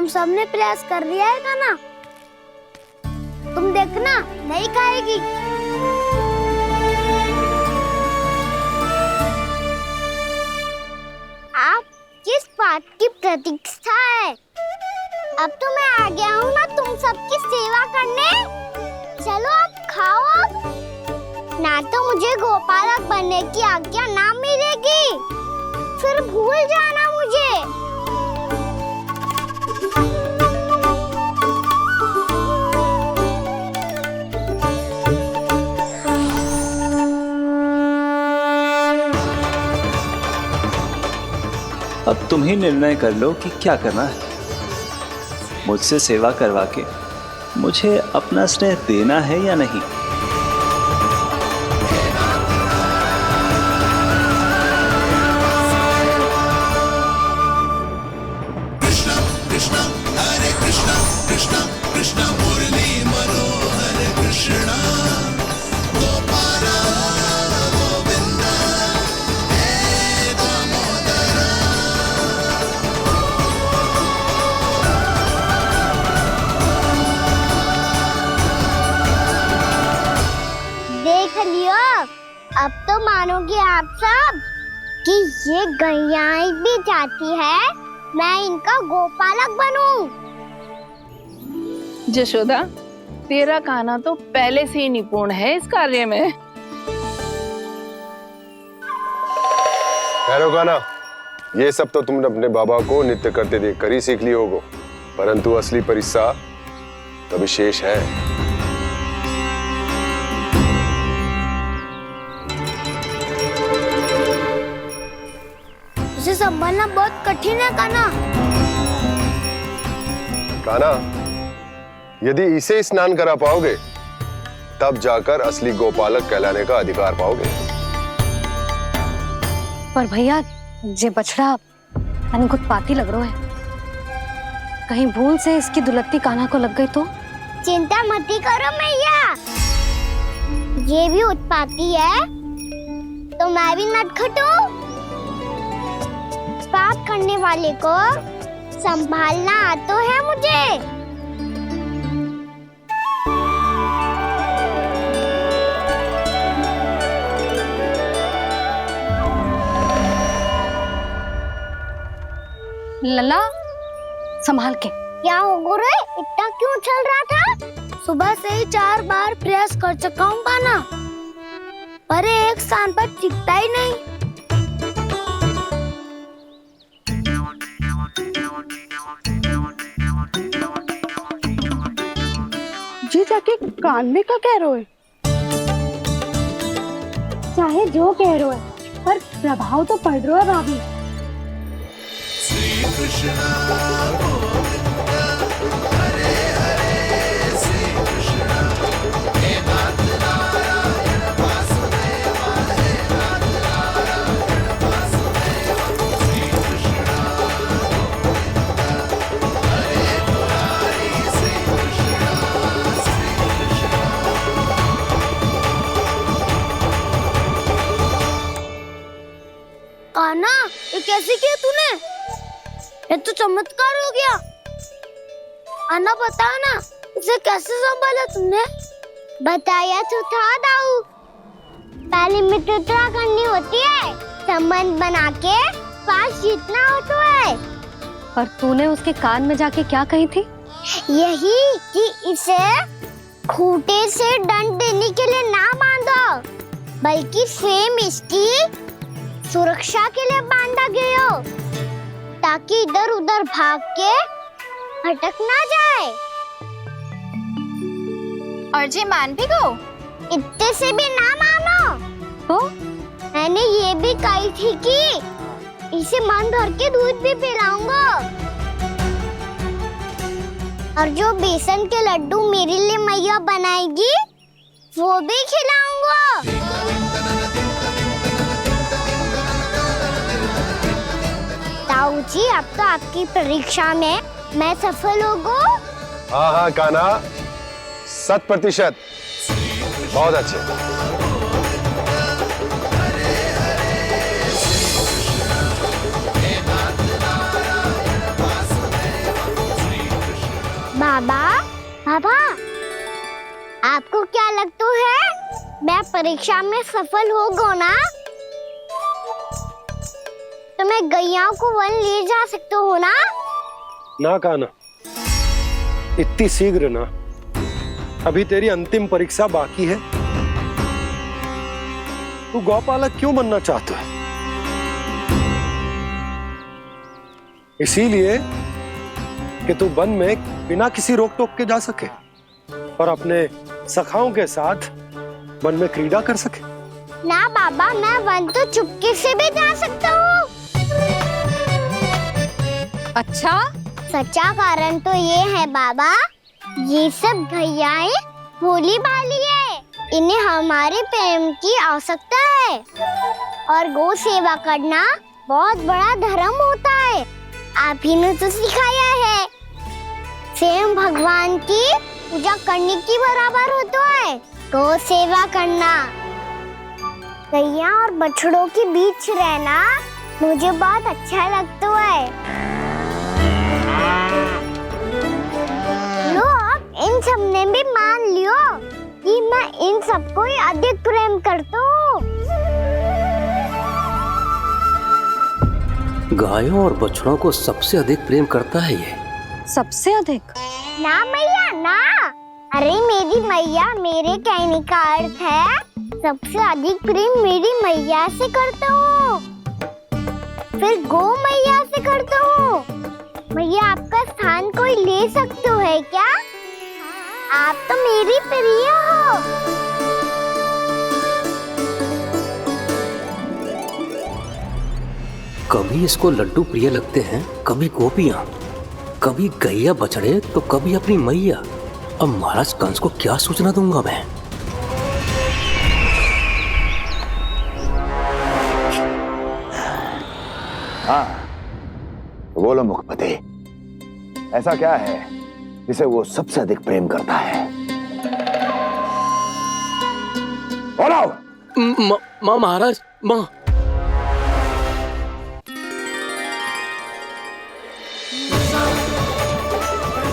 हम सब ने प्रयास कर लिया है कान्हा, तुम देखना नहीं खाएगी। आप किस बात की प्रतीक्षा है? अब तो मैं आ गया हूँ ना तुम सबकी सेवा करने। चलो अब खाओ अब। ना तो मुझे गोपालक बनने की आज्ञा ना मिलेगी, फिर भूल जाना मुझे। अब तुम ही निर्णय कर लो कि क्या करना है। मुझसे सेवा करवा के मुझे अपना स्नेह देना है या नहीं। अब तो मानोगे आप सब कि ये गैयाएं भी चाहती है मैं इनका गोपालक बनूं। जशोदा, तेरा कान्हा तो पहले से ही निपुण है इस कार्य में। ठहरो कान्हा, ये सब तो तुमने अपने बाबा को नृत्य करते देख कर ही सीख ली होगो, परंतु असली परिश्रम तो विशेष है। उसे संभालना बहुत कठिन है कान्हा। कान्हा, यदि इसे स्नान करा पाओगे तब जाकर असली गोपालक कहलाने का अधिकार पाओगे। पर भैया, ये बछड़ा तनिक उत्पाती लग रहा है। कहीं भूल से इसकी दुलत्ती कान्हा को लग गई तो? चिंता मत करो मैया, ये भी उत्पाती है तो मैं भी नटखट हूँ। पाप करने वाले को संभालना आता है मुझे। लला, संभाल के। क्या हो गुरु, इतना क्यों चल रहा था? सुबह से ही 4 बार प्रयास कर चुका हूँ कान्हा, पर एक स्थान पर टिकता ही नहीं। जी जाके कान में का कह रहे हो? चाहे जो कह रहे हो है, पर प्रभाव तो पड़ रहा है भाभी। श्री कृष्णा गोविंद हरे हरे, श्री कृष्णा हे नाथ नारायण वासुदेवा, हे नाथ नारायण वासुदेवा, श्री कृष्णा गोविंद हरे मुरारी, श्री कृष्णा, श्री कृष्णा। कान्हा, ये कैसे किया तूने? ये तो चमत्कार हो गया। अन्ना बता ना, इसे कैसे संभाला तुमने? बताया तो था दाऊ, पहले मित्रता करनी होती है, संबंध बना के पास जीतना होता है। पर तूने उसके कान में जाके क्या कही थी? यही कि इसे खूंटे से दंड देने के लिए ना बांधो, बल्कि फेम इसकी सुरक्षा के लिए बांधा गया हो, ताकि इधर उधर भाग के भटक ना जाए। और जी मान भी गो? इतने से भी ना मानो तो? मैंने ये भी कही थी कि इसे मन भर के दूध भी पिलाऊंगा, और जो बेसन के लड्डू मेरे लिए मैया बनाएगी वो भी खिलाऊंगा। ताऊ जी, अब तो आपकी परीक्षा में मैं सफल होगा। हाँ हाँ कान्हा, 100%। बहुत अच्छे। परीक्षा में सफल हो गो ना तो मैं गैया को वन ले जा सकते हो ना? ना कान्हा, इतनी शीघ्र ना, अभी तेरी अंतिम परीक्षा बाकी है। तू गौपालक क्यों बनना चाहता है? इसीलिए कि तू वन में बिना किसी रोक टोक के जा सके और अपने सखाओं के साथ वन में क्रीड़ा कर सके। ना बाबा, मैं वन तो चुपके से भी जा सकता हूँ। अच्छा, सच्चा कारण तो ये है बाबा, ये सब भैयाएं भोली भाली है, इन्हें हमारे प्रेम की आवश्यकता है और गौ सेवा करना बहुत बड़ा धर्म होता है। आप ही ने तो सिखाया है, स्वयं भगवान की पूजा करने की बराबर होता है गौ सेवा करना। गैया और बछड़ों के बीच रहना मुझे बहुत अच्छा लगता है। लो, अब इन सब ने भी मान लियो कि मैं इन सबको ही अधिक प्रेम करता हूँ। गायों और बछड़ों को सबसे अधिक प्रेम करता है ये। सबसे अधिक? ना मैया ना, अरे मेरी मैया, मेरे कहने का अर्थ है सबसे अधिक प्रेम मेरी मैया से करता हूँ, फिर गौ मैया से करता हूँ। मैया, आपका स्थान कोई ले सकते है क्या? आप तो मेरी प्रिय हो। कभी इसको लड्डू प्रिय लगते हैं, कभी गोपियां, कभी गैया बछड़े, तो कभी अपनी मैया। अब महाराज कंस को क्या सूचना दूंगा मैं? हाँ, बोलो मुखपति, ऐसा क्या है जिसे वो सबसे अधिक प्रेम करता है? बोलो। माँ महाराज, माँ।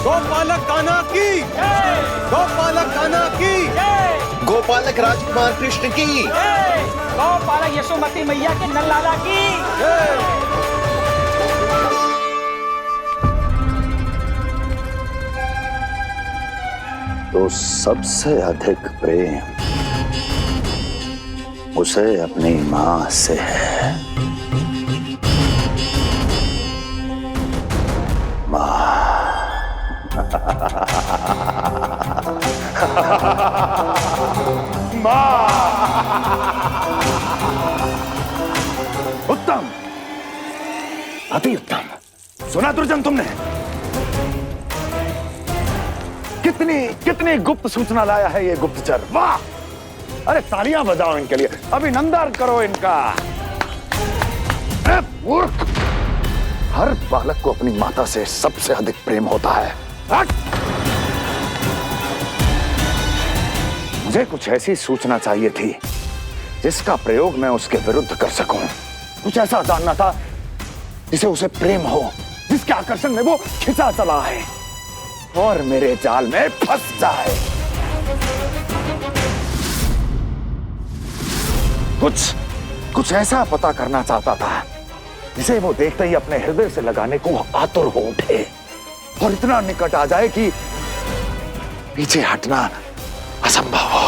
गोपालक कान्हा की, गोपालक कान्हा की, गोपालक राजकुमार कृष्ण की, गोपालक यशोमती मैया के नल्लाला की। तो सबसे अधिक प्रेम उसे अपनी मां से है। उत्तम, अति उत्तम। सुना दुर्जन तुमने? कितनी कितनी गुप्त सूचना लाया है ये गुप्तचर। वाह! अरे तालियां बजाओ इनके लिए, अभिनंदन करो इनका। मूर्ख, हर बालक को अपनी माता से सबसे अधिक प्रेम होता है। मुझे कुछ ऐसी सूचना चाहिए थी जिसका प्रयोग मैं उसके विरुद्ध कर सकूं। कुछ ऐसा जानना था जिसे उसे प्रेम हो, जिसके आकर्षण में वो खिंचा चला है और मेरे जाल में फंस जाए। कुछ ऐसा पता करना चाहता था जिसे वो देखते ही अपने हृदय से लगाने को आतुर हो उठे और इतना निकट आ जाए कि पीछे हटना असंभव हो।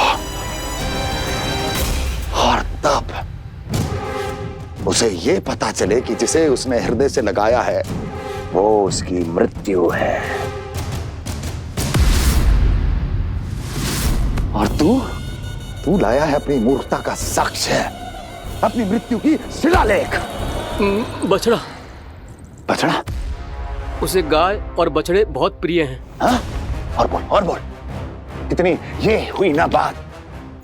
और तब उसे ये पता चले कि जिसे उसने हृदय से लगाया है वो उसकी मृत्यु है। और तू लाया है अपनी मूर्खता का साक्ष्य, अपनी मृत्यु की शिलालेख। बछड़ा। बछड़ा? उसे गाय और बछड़े बहुत प्रिय हैं। हाँ? और बोल। कितनी ये हुई ना बात,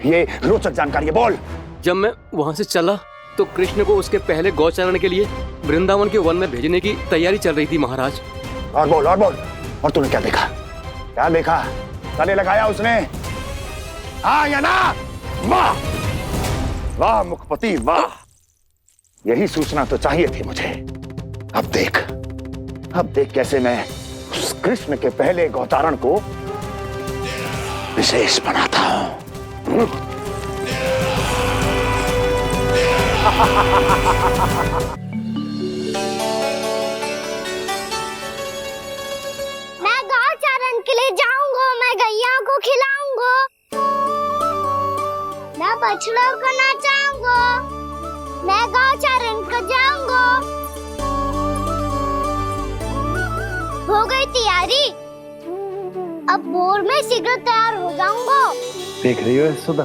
ये रोचक जानकारी है, बोल। जब मैं वहां से चला तो कृष्ण को उसके पहले गौचारण के लिए वृंदावन के वन में भेजने की तैयारी चल रही थी महाराज। और बोल। और तूने क्या देखा? गले लगाया उसने? हाँ या ना? वाह वाह मुखपति वाह, यही सूचना तो चाहिए थी मुझे। अब देख कैसे मैं उस कृष्ण के पहले गौचारण को विशेष बनाता हूँ। मैं गांव चारण के लिए जाऊंगा, मैं गैया को खिलाऊंगा, मैं बछड़ों को नचाऊंगा, मैं गांव चारण को जाऊंगा। हो गई तैयारी, अब भोर में शीघ्र तैयार हो जाऊंगा। देख रही हो यशोदा,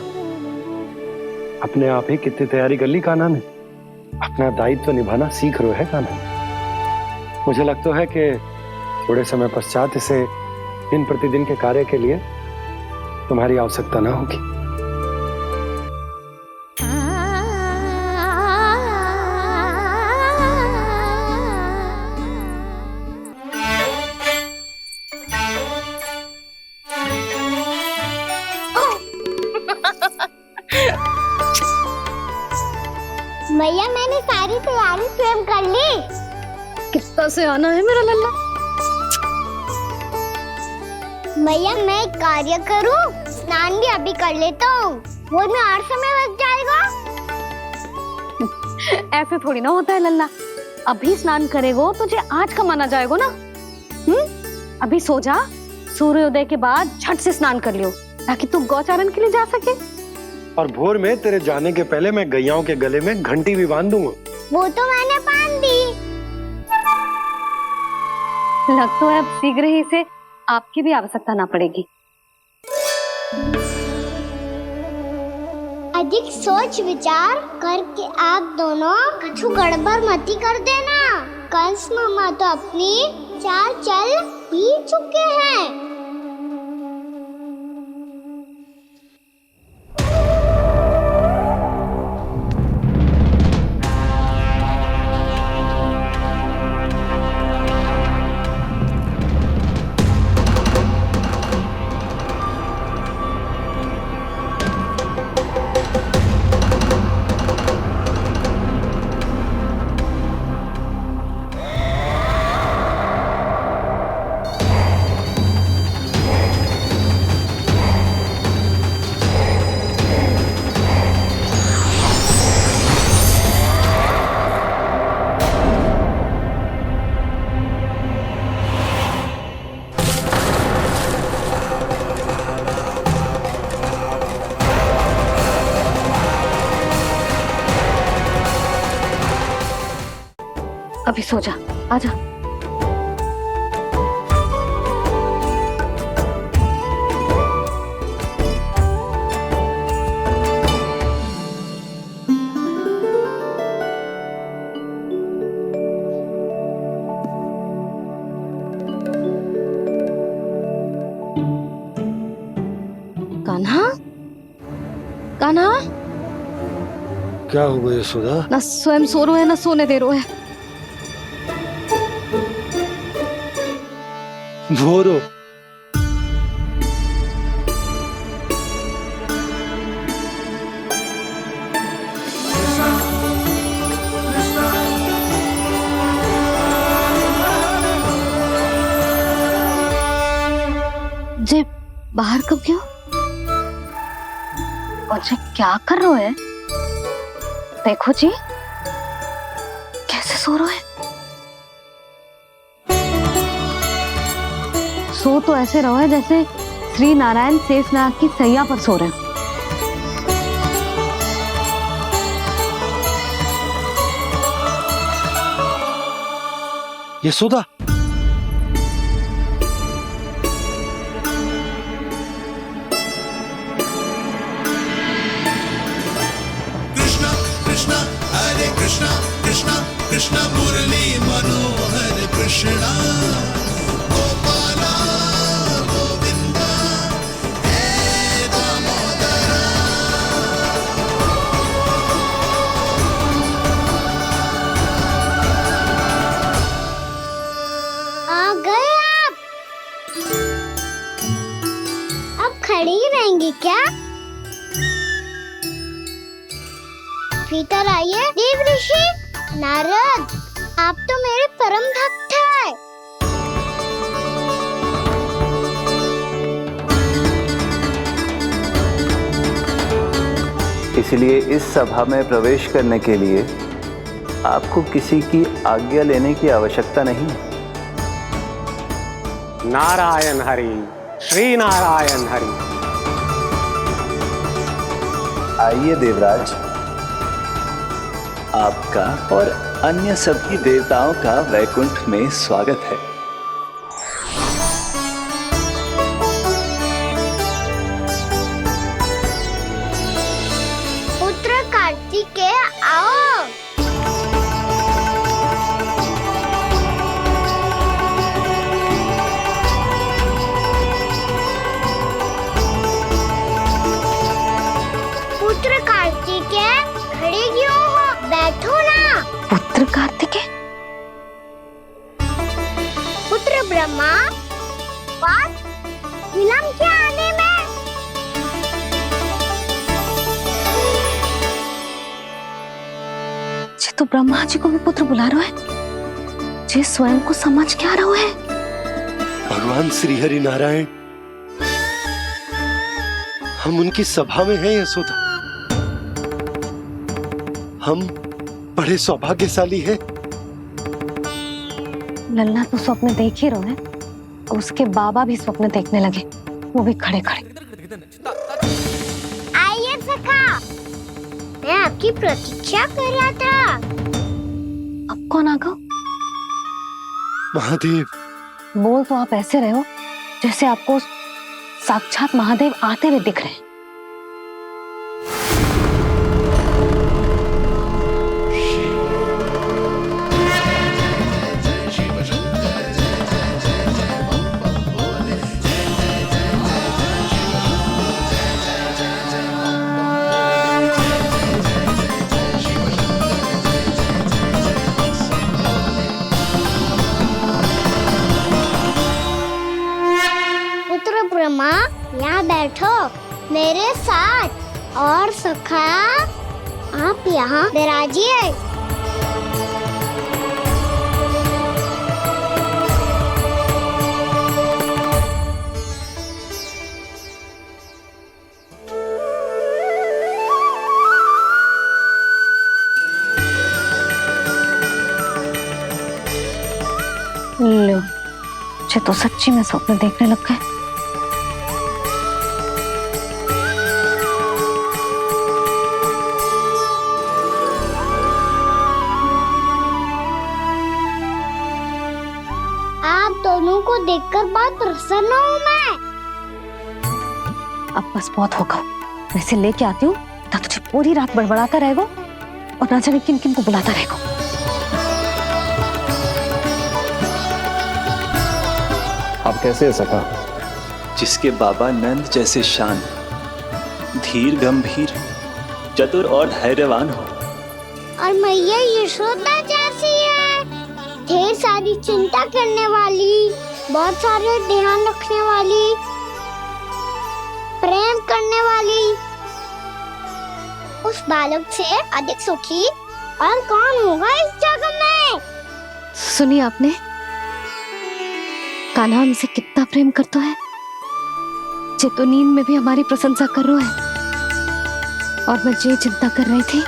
अपने आप ही कितनी तैयारी कर ली कान्हा ने। अपना दायित्व निभाना सीख रहे है कान्हा। मुझे लगता है कि थोड़े समय पश्चात इसे दिन प्रतिदिन के कार्य के लिए तुम्हारी आवश्यकता ना होगी। मैया, मैंने सारी तैयारी स्वयं कर ली। कितना से आना है मेरा लल्ला? मैया, मैं एक कार्य करूं, स्नान भी अभी कर लेता हूँ, वो में और समय लग जाएगा। ऐसे थोड़ी ना होता है लल्ला, अभी स्नान करेगो तुझे आज का माना जाएगा ना। अभी सो जा, सूर्योदय के बाद झट से स्नान कर लियो ताकि तू गौचारण के लिए जा सके। और भोर में तेरे जाने के पहले मैं गैयाओं के गले में घंटी भी बांध दूंगा। वो तो मैंने बांध दी। लग तो है अब शीघ्र ही इसे आपकी भी आवश्यकता ना पड़ेगी। अधिक सोच विचार करके आप दोनों कछु गड़बड़ मती कर देना। कंस मामा तो अपनी चाल चल भी चुके हैं। अभी सो जा, आजा। कान्हा, कान्हा, क्या हो गया यशोदा? ना स्वयं सो रहे है ना सोने दे रहे है। भोरो जे बाहर कब गयो और जे क्या कर रहे है? देखो जी कैसे सो रहे है। सो तो ऐसे रहो है जैसे श्री नारायण शेषनाग की सैया पर सो रहे हैं। यशोदा, कृष्णा कृष्णा हरे कृष्णा कृष्णा कृष्णा मुरली मनोहर कृष्णा गोपाला गोविंदा हे दामोदरा। आ गए आप। अब खड़ी ही रहेंगी क्या? भीतर आइए। देव ऋषि नारद, आप तो मेरे परम भक्त हैं। इसलिए इस सभा में प्रवेश करने के लिए आपको किसी की आज्ञा लेने की आवश्यकता नहीं है। नारायण हरि, श्री नारायण हरि। आइए देवराज, आपका और अन्य सभी देवताओं का वैकुंठ में स्वागत है। पुत्र कार्तिकेय आओ। पुत्र कार्तिकेय खड़े क्यों हो? बैठो ना। पुत्र कार्तिकेय? पुत्र ब्रह्मा, बात विलंब क्या आने में? जे तो ब्रह्मा जी को भी पुत्र बुला रहा है, जे स्वयं को समझ क्या रहा है। भगवान श्री हरि नारायण, हम उनकी सभा में हैं यशोदा। हम बड़े सौभाग्यशाली हैं। लल्ला तो स्वप्न देख ही रहे हैं, उसके बाबा भी स्वप्न देखने लगे, वो भी खड़े खड़े। आइए सखा, मैं आपकी प्रतीक्षा कर रहा था। अब कौन आ गया? महादेव। बोल तो आप ऐसे रहे हो जैसे आपको साक्षात महादेव आते हुए दिख रहे हैं। ब्रह्मा, यहाँ बैठो मेरे साथ। और सखा, आप यहाँ विराजिए। लो, ये तो सच्ची में स्वप्न देखने लग गए। आप दोनों को देखकर बहुत प्रसन्न हूँ मैं। अब बस बहुत होगा, वैसे लेके आती हूँ तो तुझे पूरी रात बड़बड़ाता रहेगा और ना जाने किन किन को बुलाता रहेगा। आप कैसे है सखा? जिसके बाबा नंद जैसे शान, धीर गंभीर, चतुर और धैर्यवान हो, और मैया यशोदा जैसी है, ढेर सारी चिंता करने वाली, बहुत सारे ध्यान रखने वाली, प्रेम करने वाली। उस बालक से अधिक सुखी और कौन होगा इस जगत में? सुनिए आपने, कान्हा हमसे कितना प्रेम करता है, जे तो नींद में भी हमारी प्रशंसा कर रहा है। और मैं ये चिंता कर रही थी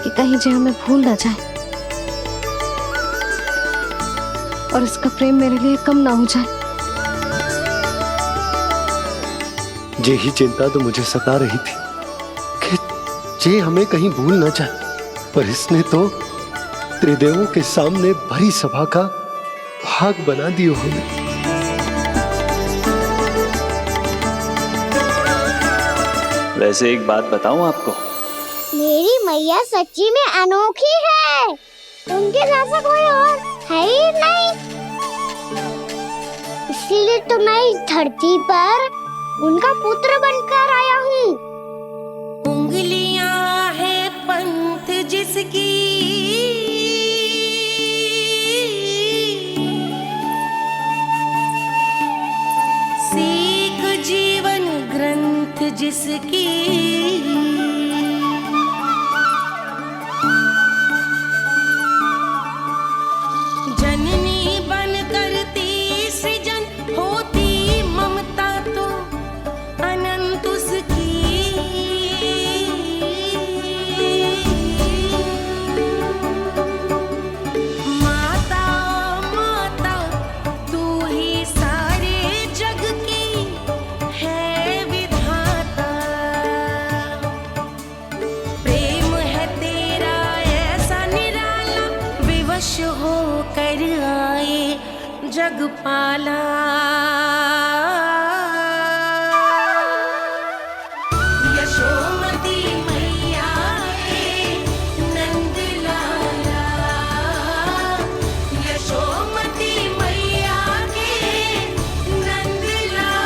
कि कहीं जे हमें भूल ना जाए और इसका प्रेम मेरे लिए कम ना हो जाए। यही चिंता तो मुझे सता रही थी कि जे हमें कहीं भूल ना जाए, पर इसने तो त्रिदेवों के सामने भरी सभा का भाग बना दियो हमें। वैसे एक बात बताऊं आपको, मेरी मैया सच्ची में अनोखी है, उनके जैसा कोई और है ही नहीं। इसीलिए तो मैं इस धरती पर उनका पुत्र बनकर आया हूँ। उंगलियां है पंथ जिसकी, सीख जीवन ग्रंथ जिसकी, जननी बन करती सृजन होती ममता तो अनंत उसकी। जग पाला। यशोमती मैया के नंद लाला, यशोमती मैया के नंद लाला।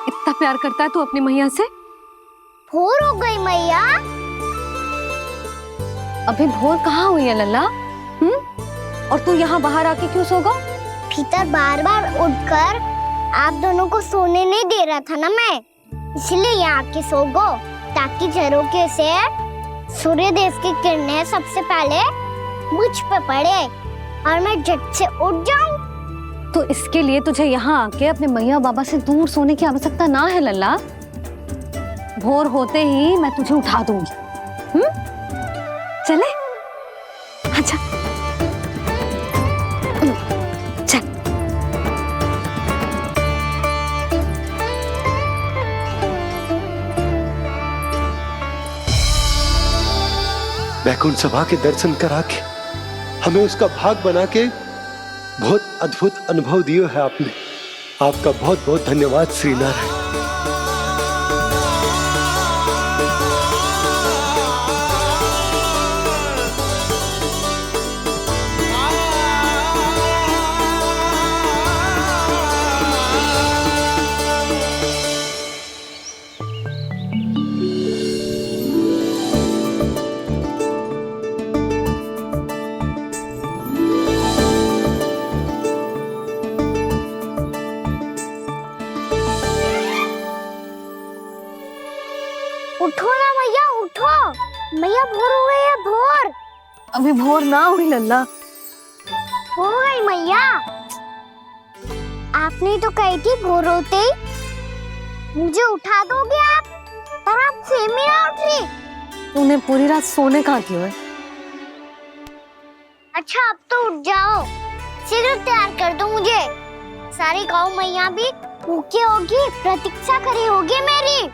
इतना प्यार करता है तू अपनी मैया से? भोर हो गई मैया। अभी भोर कहाँ हुई है लल्ला? और तू यहाँ बाहर आके क्यों सो गया? भीतर बार बार उठकर आप दोनों को सोने नहीं दे रहा था ना मैं, इसलिए यहाँ आके सो गो, ताकि झरोखे से सूर्य देव की किरणें सबसे पहले मुझ पे पड़े और मैं झट से उठ जाऊं। तो इसके लिए तुझे यहाँ आके अपने मैया बाबा से दूर सोने की आवश्यकता ना है लल्ला। भोर होते ही मैं तुझे उठा दूंगी। चले? अच्छा चल। वैकुंठ सभा के दर्शन करा के हमें उसका भाग बना के बहुत अद्भुत अनुभव दिए है आपने। आपका बहुत बहुत धन्यवाद श्री नारायण। उठो ना मैया, उठो। मैया भोर हो गई है, भोर। अभी भोर ना हुई लल्ला। हो गई मैया। आपने तो कही थी भोर होते ही मुझे उठा दोगे आप, पर आप फिर भी ना उठ रही। तूने पूरी रात सोने कहाँ की है? अच्छा अब तो उठ जाओ, शीघ्र तैयार कर दो मुझे। सारी गाँव मैया भी भूखी होगी, प्रतीक्षा करी होगी मेरी।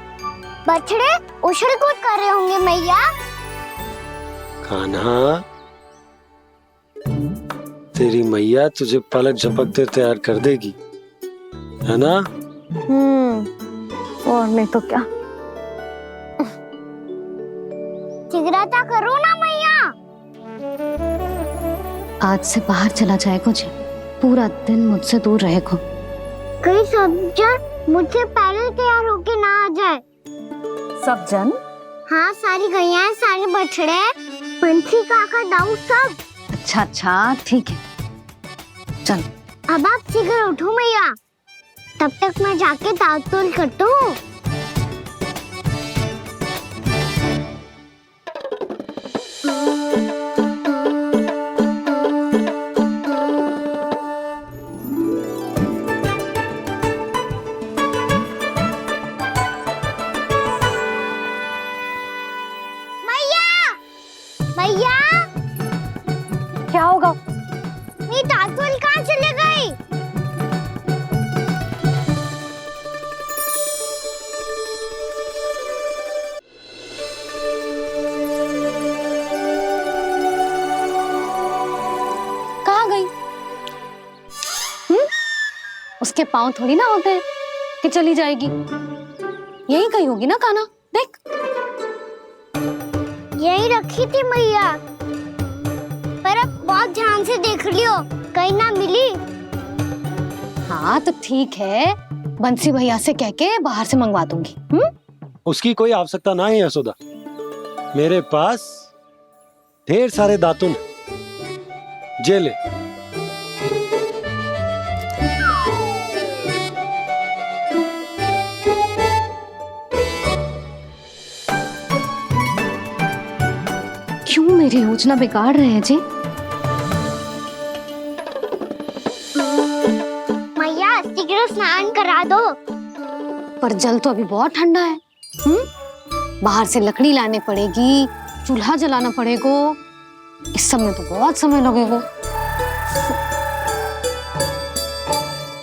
बछड़े उछल कूद कर रहे होंगे मैया। कान्हा, तेरी मैया तुझे पलक झपकते तैयार कर देगी, है ना? और नहीं तो क्या। जिगराता करो ना मैया। आज से बाहर चला जाएगा जी, पूरा दिन मुझसे दूर रहेगा। कहीं सब जन मुझसे पहले तैयार होके ना आ जाए। सब जन? हाँ, सारी गैया, सारे बछड़े, पंछी, काका, दाऊ सब। अच्छा अच्छा ठीक है, चल। अब आप शीघ्र उठो मैया, तब तक मैं जाके ताल-तोल करता हूँ। मैया, क्या होगा? मेरी ताल-तोल कहाँ चले गई? कहाँ गई? उसके पाँव थोड़ी ना होते हैं कि चली जाएगी। यही कहीं होगी ना कान्हा, देख। यही रखी थी मैया, पर अब बहुत ध्यान से देख लियो, कहीं ना मिली। हाँ तो ठीक है, बंसी भैया से कह के बाहर से मंगवा दूंगी। उसकी कोई आवश्यकता ना है यशोदा, मेरे पास ढेर सारे दातुन जे ले। क्यों मेरी योजना बिगाड़ रहे हैं जी? मैया शीघ्र स्नान करा दो। पर जल तो अभी बहुत ठंडा है। बाहर से लकड़ी लाने पड़ेगी, चूल्हा जलाना पड़ेगा, इस सब में तो बहुत समय लगेगा।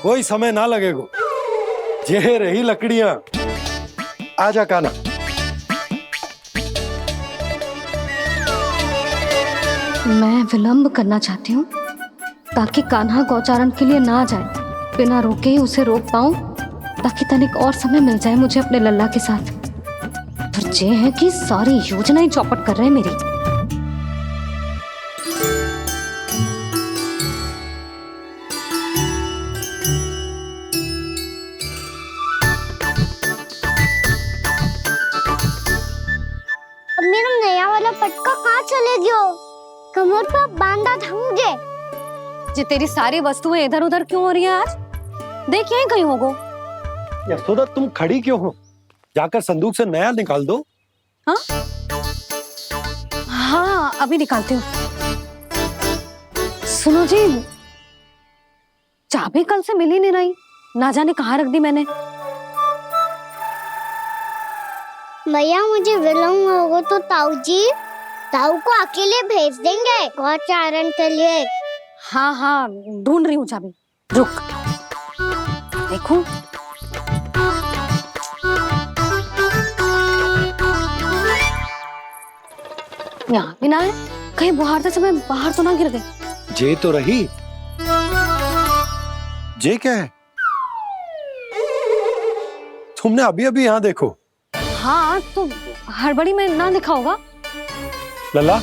कोई समय ना लगेगा, ये रही लकड़ियां। आजा कान्हा। मैं विलंब करना चाहती हूँ ताकि कान्हा गौचारण के लिए ना जाए। बिना रोके ही उसे रोक पाऊं ताकि तनिक और समय मिल जाए मुझे अपने लल्ला के साथ। पर ये है कि सारी योजना ही चौपट कर रहे हैं मेरी। अब मेरा नया वाला पटका कहाँ चले गयो? कमर पर बांधा था मुझे। ये तेरी सारी वस्तुएं इधर उधर क्यों हो रही हैं आज? देख यहीं कहीं होगो। यशोदा तुम खड़ी क्यों हो? जाकर संदूक से नया निकाल दो। हाँ हाँ अभी निकालती हूँ। सुनो जी, चाबी कल से मिल ही नहीं रही, ना जाने कहाँ रख दी मैंने। भैया मुझे विलम्ब होगा तो ताऊ को अकेले भेज देंगे गौचारण के लिए। हाँ हाँ ढूंढ रही हूँ चाबी, रुक। देखो यहाँ भी ना है, कहीं बुहारते समय बाहर तो ना गिर गई। जे तो रही। जे क्या है? तुमने अभी अभी यहाँ देखो। हाँ तो हड़बड़ी में ना लिखा होगा। लल्ला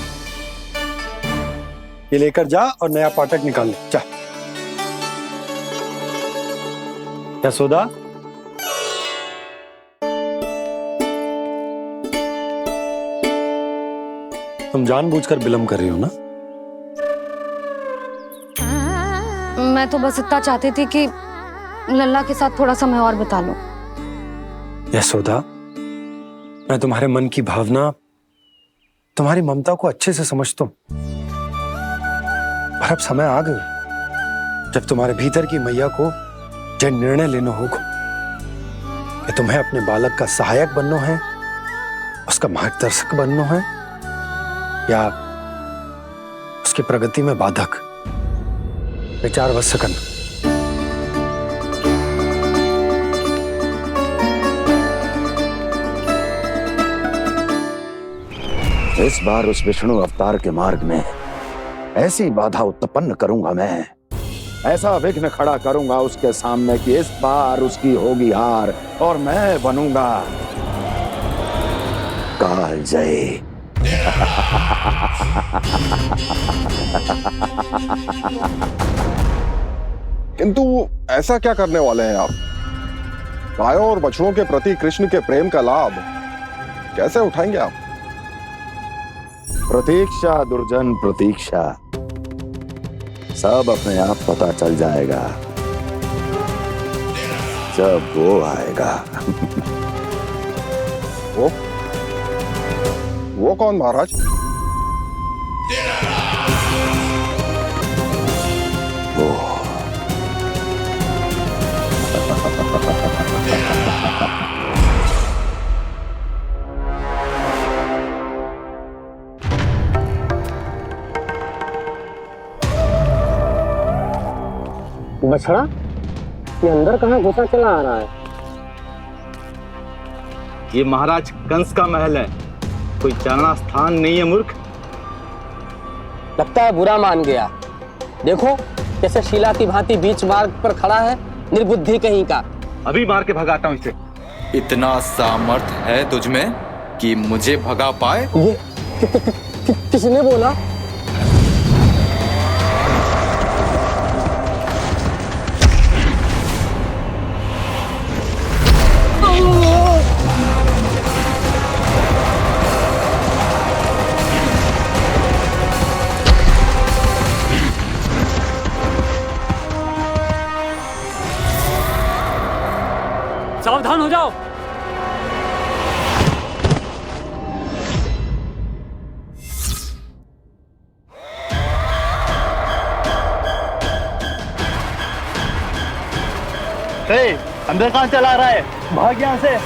ये लेकर जा और नया पाठक निकाल ले जा। यशोदा तुम जानबूझकर विलंब कर रही हो ना? मैं तो बस इतना चाहती थी कि लल्ला के साथ थोड़ा समय और बिता लो। यशोदा मैं तुम्हारे मन की भावना, तुम्हारी ममता को अच्छे से समझता हूं। पर अब समय आ गया जब तुम्हारे भीतर की मैया को यह निर्णय लेना होगा कि तुम्हें अपने बालक का सहायक बनना है, उसका मार्गदर्शक बनना है, या उसकी प्रगति में बाधक। विचार अवश्य करना। इस बार उस विष्णु अवतार के मार्ग में ऐसी बाधा उत्पन्न करूंगा मैं, ऐसा विघ्न खड़ा करूंगा उसके सामने कि इस बार उसकी होगी हार और मैं बनूंगा कालजयी। किंतु ऐसा क्या करने वाले हैं आप? गायों और बछड़ों के प्रति कृष्ण के प्रेम का लाभ कैसे उठाएंगे आप? प्रतीक्षा दुर्जन प्रतीक्षा, सब अपने आप पता चल जाएगा जब वो आएगा। वो कौन महाराज? वो बछड़ा ये अंदर कहाँ घुसा चला आ रहा है? ये महाराज कंस का महल है, कोई चारणा स्थान नहीं है मूर्ख। लगता है बुरा मान गया। देखो कैसे शीला की भांति बीच मार्ग पर खड़ा है, निर्बुद्धि कहीं का। अभी मार के भगाता हूँ इसे। इतना सामर्थ है तुझमें कि मुझे भगा पाए? ये किसने बोला? सावधान हो जाओ। अंदर कहाँ चला रहा है? भाग यहाँ से।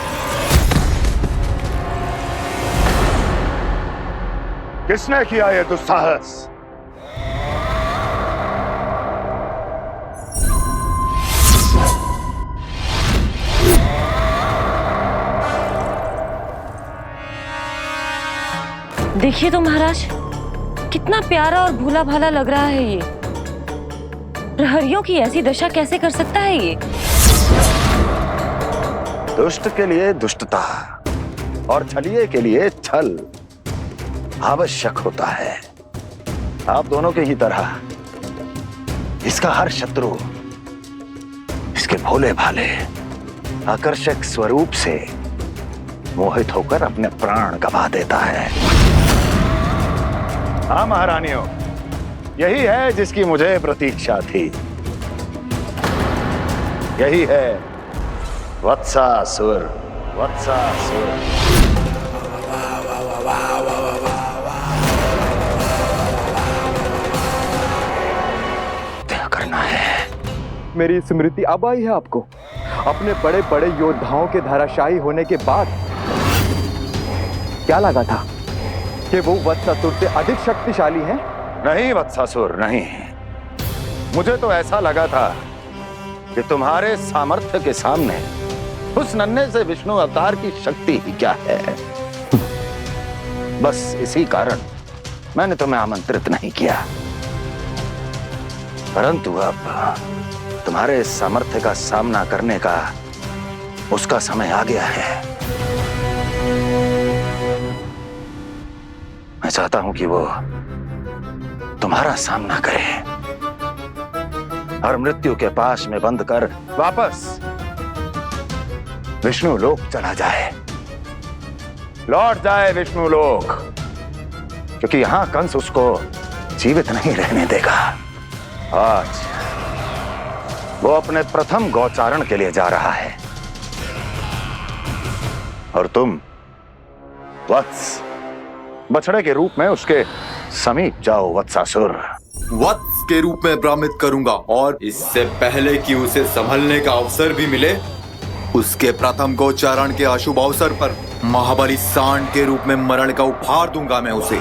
किसने किया ये दुस्साहस? देखिए तो महाराज, कितना प्यारा और भोला भाला लग रहा है ये। प्रहरियों की ऐसी दशा कैसे कर सकता है ये? दुष्ट के लिए दुष्टता और छलिए के लिए छल आवश्यक होता है। आप दोनों के ही तरह इसका हर शत्रु इसके भोले भाले आकर्षक स्वरूप से मोहित होकर अपने प्राण गंवा देता है। हाँ महारानियों, यही है जिसकी मुझे प्रतीक्षा थी। यही है वत्सासुर। वत्सासुर क्या करना है? मेरी स्मृति अब आई है आपको? अपने बड़े बड़े योद्धाओं के धराशायी होने के बाद क्या लगा था कि वो वत्सासुर से अधिक शक्तिशाली हैं? नहीं वत्सासुर, नहीं। मुझे तो ऐसा लगा था कि तुम्हारे सामर्थ्य के सामने उस नन्हे से विष्णु अवतार की शक्ति ही क्या है। बस इसी कारण मैंने तुम्हें आमंत्रित नहीं किया। परंतु अब तुम्हारे सामर्थ्य का सामना करने का उसका समय आ गया है। मैं चाहता हूं कि वो तुम्हारा सामना करे और मृत्यु के पाश में बंद कर वापस विष्णु लोक चला जाए, लौट जाए विष्णु लोक, क्योंकि यहां कंस उसको जीवित नहीं रहने देगा। आज वो अपने प्रथम गौचारण के लिए जा रहा है और तुम वत्स बछड़े के रूप में उसके समीप जाओ वत्सासुर। वत्स के रूप में भ्रमित करूंगा और इससे पहले कि उसे संभलने का अवसर भी मिले, उसके प्रथम गोचारण के अशुभ अवसर पर महाबली सांड के रूप में मरण का उपहार दूंगा मैं उसे।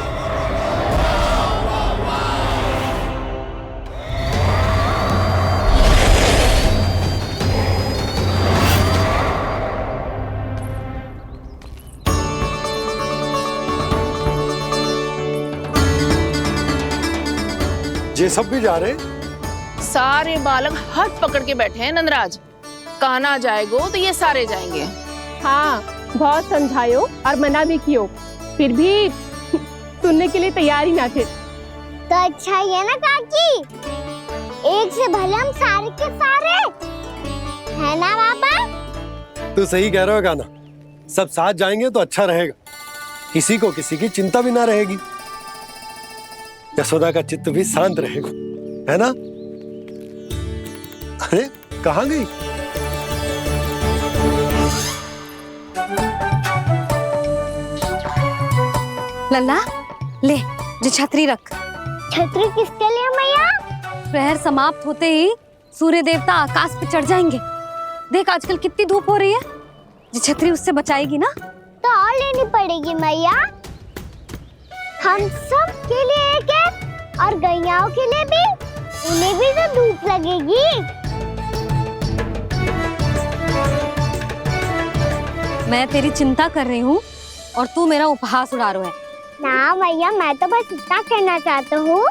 ये सब भी जा रहे? सारे बालक हाथ पकड़ के बैठे हैं नंदराज। कान्हा जाएगो तो ये सारे जाएंगे। हाँ, बहुत समझायो और मना भी कियो, फिर भी सुनने के लिए तैयार ही ना थे। तो अच्छा ही है ना काकी, एक से भले हम सारे के सारे, है ना बाबा? तू सही कह रहे हो गाना, सब साथ जाएंगे तो अच्छा रहेगा, किसी को किसी की चिंता भी ना रहेगी, यशोदा का चित्त भी शांत रहेगा, है ना? अरे कहाँ गई? लल्ला ले, जो छतरी रख। छतरी किसके लिए मैया? प्रहर समाप्त होते ही सूर्य देवता आकाश पे चढ़ जाएंगे। देख आजकल कितनी धूप हो रही है, जो छतरी उससे बचाएगी ना। तो और लेनी पड़ेगी मैया, हम सब के लिए एक एक और गैयाओं के लिए भी, उन्हें भी तो धूप लगेगी। मैं तेरी चिंता कर रही हूँ और तू मेरा उपहास उड़ा रहा है। ना भैया, मैं तो बस इतना कहना चाहता हूँ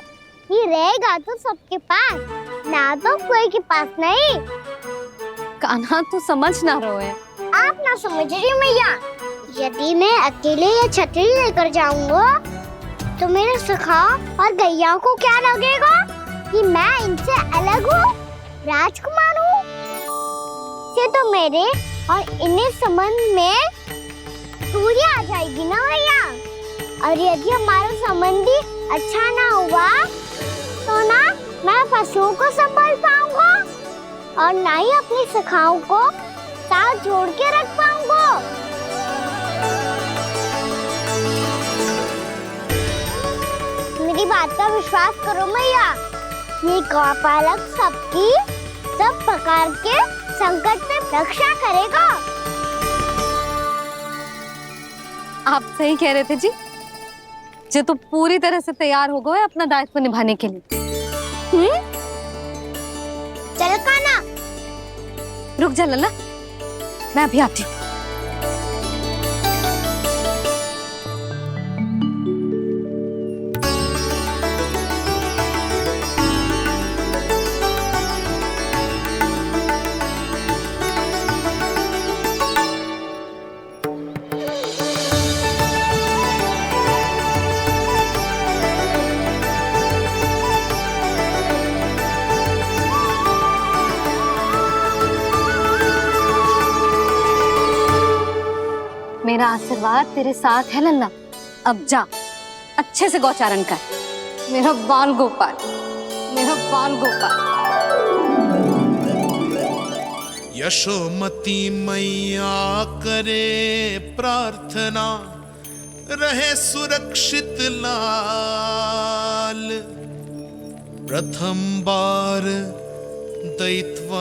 कि रहेगा तो सबके पास, ना तो कोई के पास नहीं। कान्हा तू समझ ना रहो है। आप ना समझ रही मैया, यदि मैं अकेले ये छतरी लेकर जाऊंगा तो मेरे सखा और गैया को क्या लगेगा कि मैं इनसे अलग हूँ, राजकुमार हूँ। ये तो मेरे और इन्हें संबंध में दूरी आ जाएगी ना भैया। और यदि हमारा संबंधी अच्छा ना हुआ तो ना मैं पशुओं को संभाल पाऊंगा और ना ही अपनी सखाओं को साथ जोड़ के रख पाऊंगा। मेरी बात का विश्वास करो मैया, ये गौपालक सबकी सब प्रकार के संकट से रक्षा करेगा। आप सही कह रहे थे जी, जो तो पूरी तरह से तैयार हो गए अपना दायित्व निभाने के लिए। चल कान्हा, रुक जा लल्ला, मैं अभी आती हूँ। मेरा आशीर्वाद तेरे साथ है लल्ला। अब जा, अच्छे से गौचारण कर। मेरा बाल गोपाल, मेरा बाल गोपाल। यशोमती मैया करे प्रार्थना, रहे सुरक्षित लाल। प्रथम बार दैत्व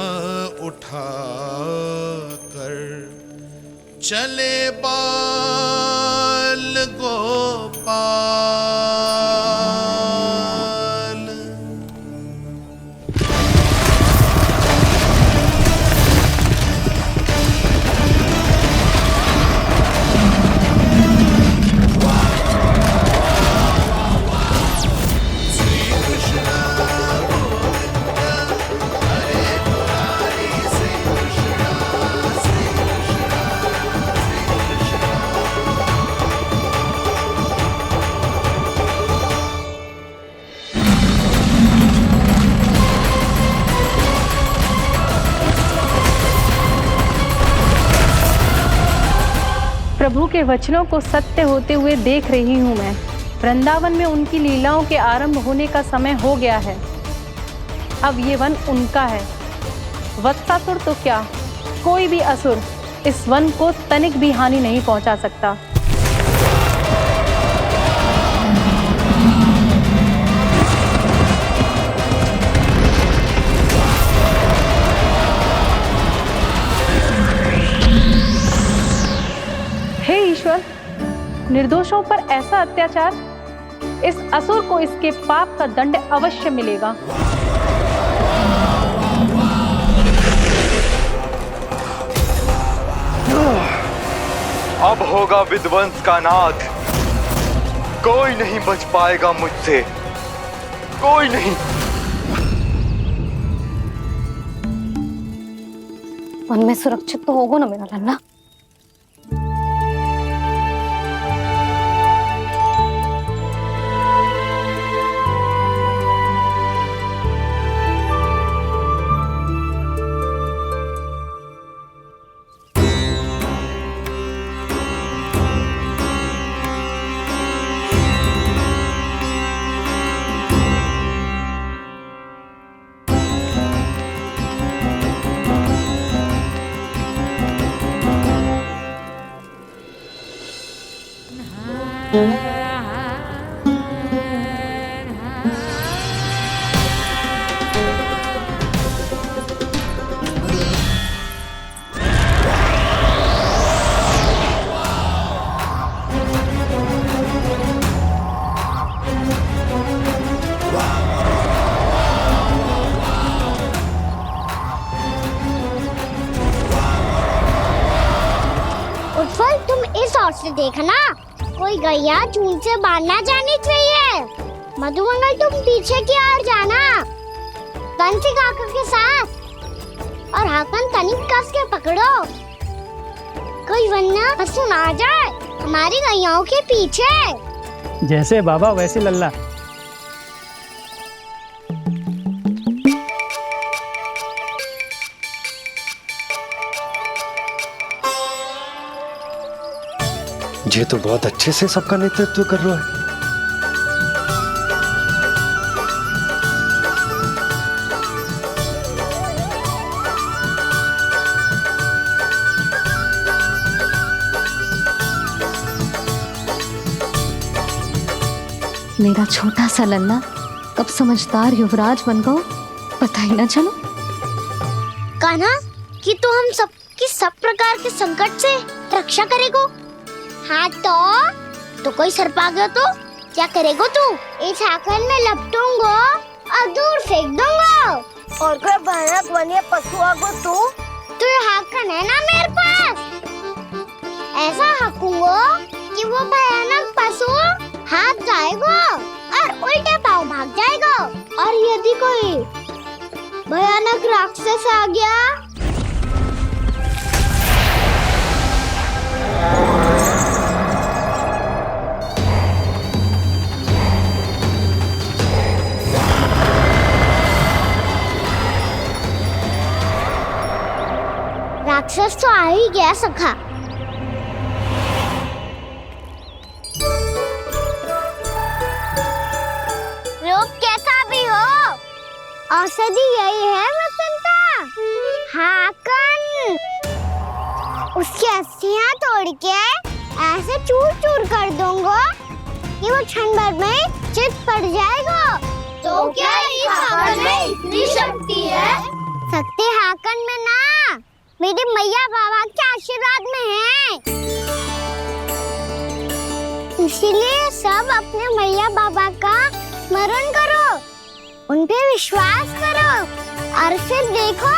उठा कर चले बाल गोपाल। प्रभु के वचनों को सत्य होते हुए देख रही हूँ मैं। वृंदावन में उनकी लीलाओं के आरंभ होने का समय हो गया है। अब ये वन उनका है। वत्सासुर तो क्या, कोई भी असुर इस वन को तनिक भी हानि नहीं पहुंचा सकता। हे ईश्वर, निर्दोषों पर ऐसा अत्याचार, इस असुर को इसके पाप का दंड अवश्य मिलेगा। अब होगा विध्वंस का नाद। कोई नहीं बच पाएगा मुझसे, कोई नहीं। वन में सुरक्षित तो होगा ना मेरा लल्ला? उत्पल, तुम इस ओर से देखना, कोई गैया चून से बाहर ना जानी चाहिए। मधुमंगल, तुम पीछे की ओर जाना, बंसी काका के साथ, और हाकन तनिक कस के पकड़ो, कोई वरना पशु ना जाए हमारी गैयाओं के पीछे। जैसे बाबा वैसे लल्ला। ये तो बहुत अच्छे से सबका नेतृत्व कर रहा है। मेरा छोटा सा लल्ला कब समझदार युवराज बन गो, पता ही ना चलो। कान्हा, कि तू हम सब की सब प्रकार के संकट से रक्षा करेगो। हाँ तो कोई सर्प आ गया तो क्या करेगो तू? इस हाकन में लपटूंगा और दूर फेंक दूंगा। और कोई भयानक वन्य पशु आगो तो ये हाकन है ना मेरे पास, ऐसा हाकूंगा कि वो भयानक पशु हाथ जाएगा और उल्टे पांव भाग जाएगा। और यदि कोई भयानक राक्षस आ गया राक्षस तो आ ही गया सखा। औषधि यही है वसंता, हाकन। उसकी अस्थियां तोड़ के ऐसे चूर चूर कर दूंगा कि वो क्षण भर में चित पड़ जाएगा। तो क्या इस हाकन में इतनी शक्ति है? शक्ति हाकन में ना, मेरे मैया बाबा के आशीर्वाद में है। इसीलिए सब अपने मैया बाबा का स्मरण करो, उन पे विश्वास करो और फिर देखो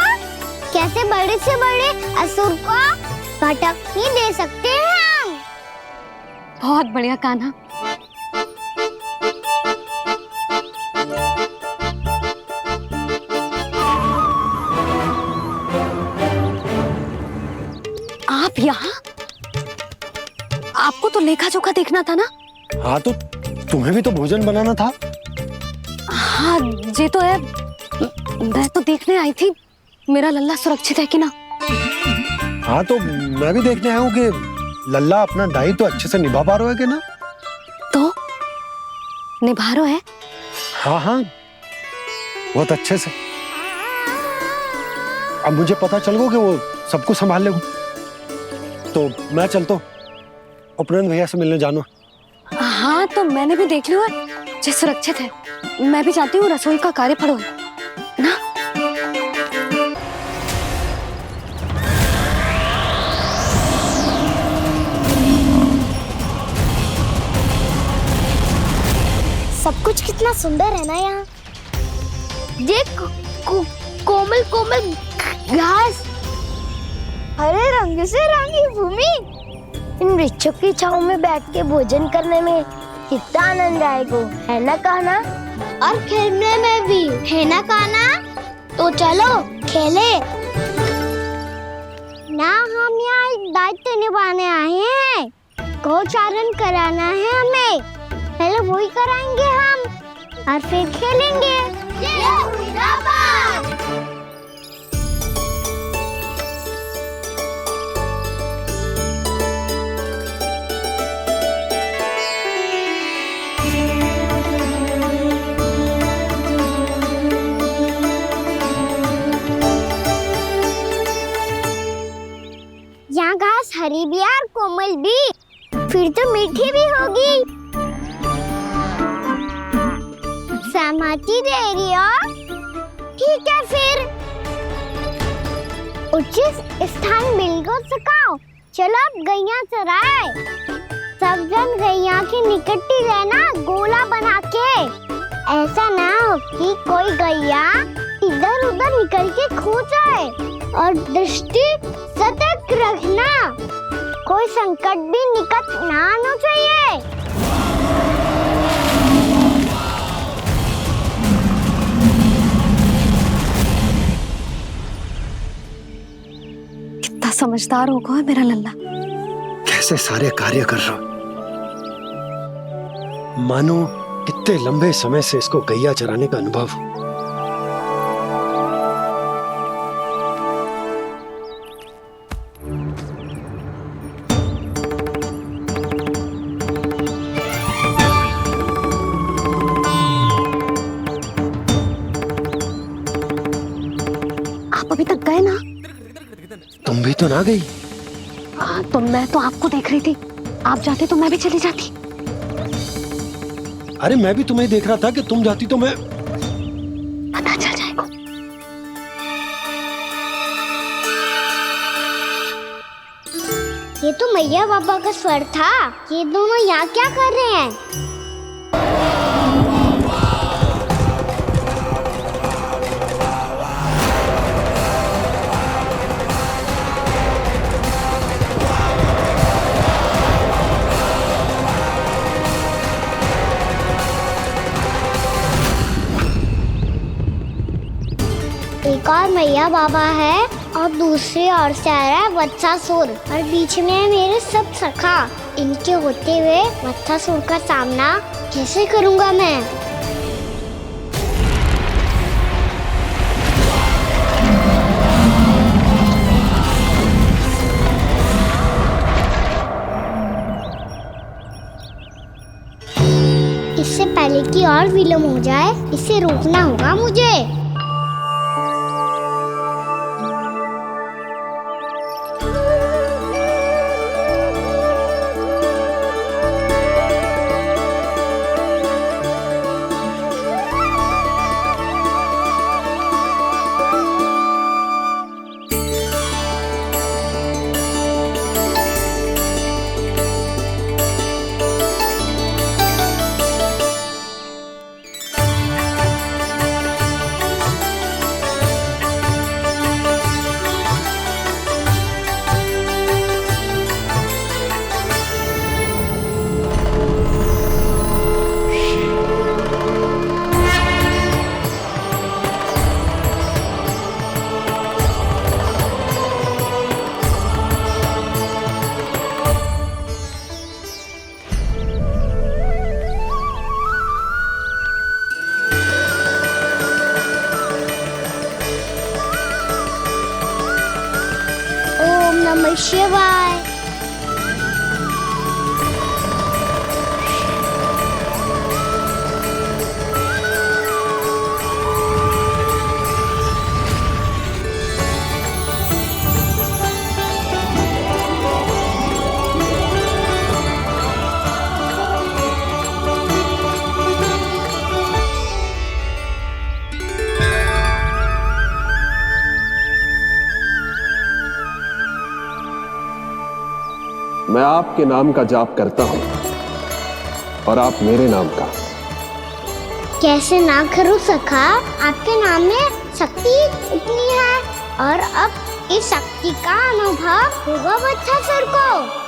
कैसे बड़े से बड़े असुर को भटकने दे सकते हैं हम। बहुत बढ़िया कान्हा। आप यहाँ? आपको तो लेखा जोखा देखना था ना? हाँ, तो तुम्हें भी तो भोजन बनाना था। हाँ ये तो है, मैं तो देखने आई थी मेरा लल्ला सुरक्षित है कि ना। हाँ, तो मैं भी देखने आया हूँ कि लल्ला अपना दायित्व तो अच्छे से निभा पा रहा है कि ना। तो निभा रहा है? हाँ हाँ, बहुत अच्छे से। अब मुझे पता चल गया कि वो सबको संभाल लेगा, तो मैं चलता हूँ, उपनंद भैया से मिलने जाना। हाँ, तो मैंने भी देख लिया जो सुरक्षित है। मैं भी चाहती हूँ रसोई का कार्य पड़ो ना। सब कुछ कितना सुंदर है ना यहाँ। देख कोमल कोमल घास, हरे रंग से रंगी भूमि। इन वृक्षों की छांव में बैठ के भोजन करने में कितना आनंद आएगा, है ना कान्हा? और खेलने में भी, है ना कान्हा? तो चलो खेले ना। हम यहाँ एक दायित्व निभाने आए हैं, गोचारण कराना है हमें। पहले वही कराएंगे हम और फिर खेलेंगे। यहाँ घास हरी भी और कोमल भी, फिर तो मीठी भी होगी। सहमति दे रही हो? ठीक है फिर उचित स्थान मिलकर सकाओ। चलो अब गैया चराए। सब जन गैया के निकट ही रहना, गोला बना के। ऐसा ना हो कि कोई गैया इधर उधर निकल के खो जाए। और दृष्टि सतर्क रखना, कोई संकट भी निकट ना आना चाहिए। कितना समझदार होगा मेरा लल्ला। कैसे सारे कार्य कर रहा, मानो कितने लंबे समय से इसको गैया चराने का अनुभव हो। अभी तक गए ना? तुम भी तो ना गई। तो मैं तो आपको देख रही थी, आप जाते तो मैं भी चली जाती। अरे मैं भी तुम्हें देख रहा था कि तुम जाती तो मैं। पता चल जाएगा। ये तो मैया बाबा का स्वर था। ये दोनों यहाँ क्या कर रहे हैं? एक और मैया बाबा है और दूसरी ओर से आ रहा है वत्सासुर और बीच में है मेरे सब सखा। इनके होते हुए वत्सासुर का सामना कैसे करूंगा मैं? इससे पहले कि और विलम्ब हो जाए, इसे रोकना होगा मुझे। नमः शिवाय। मैं आपके नाम का जाप करता हूं और आप मेरे नाम का। कैसे ना करूं सखा, आपके नाम में शक्ति इतनी है और अब इस शक्ति का अनुभव होगा बच्चा को।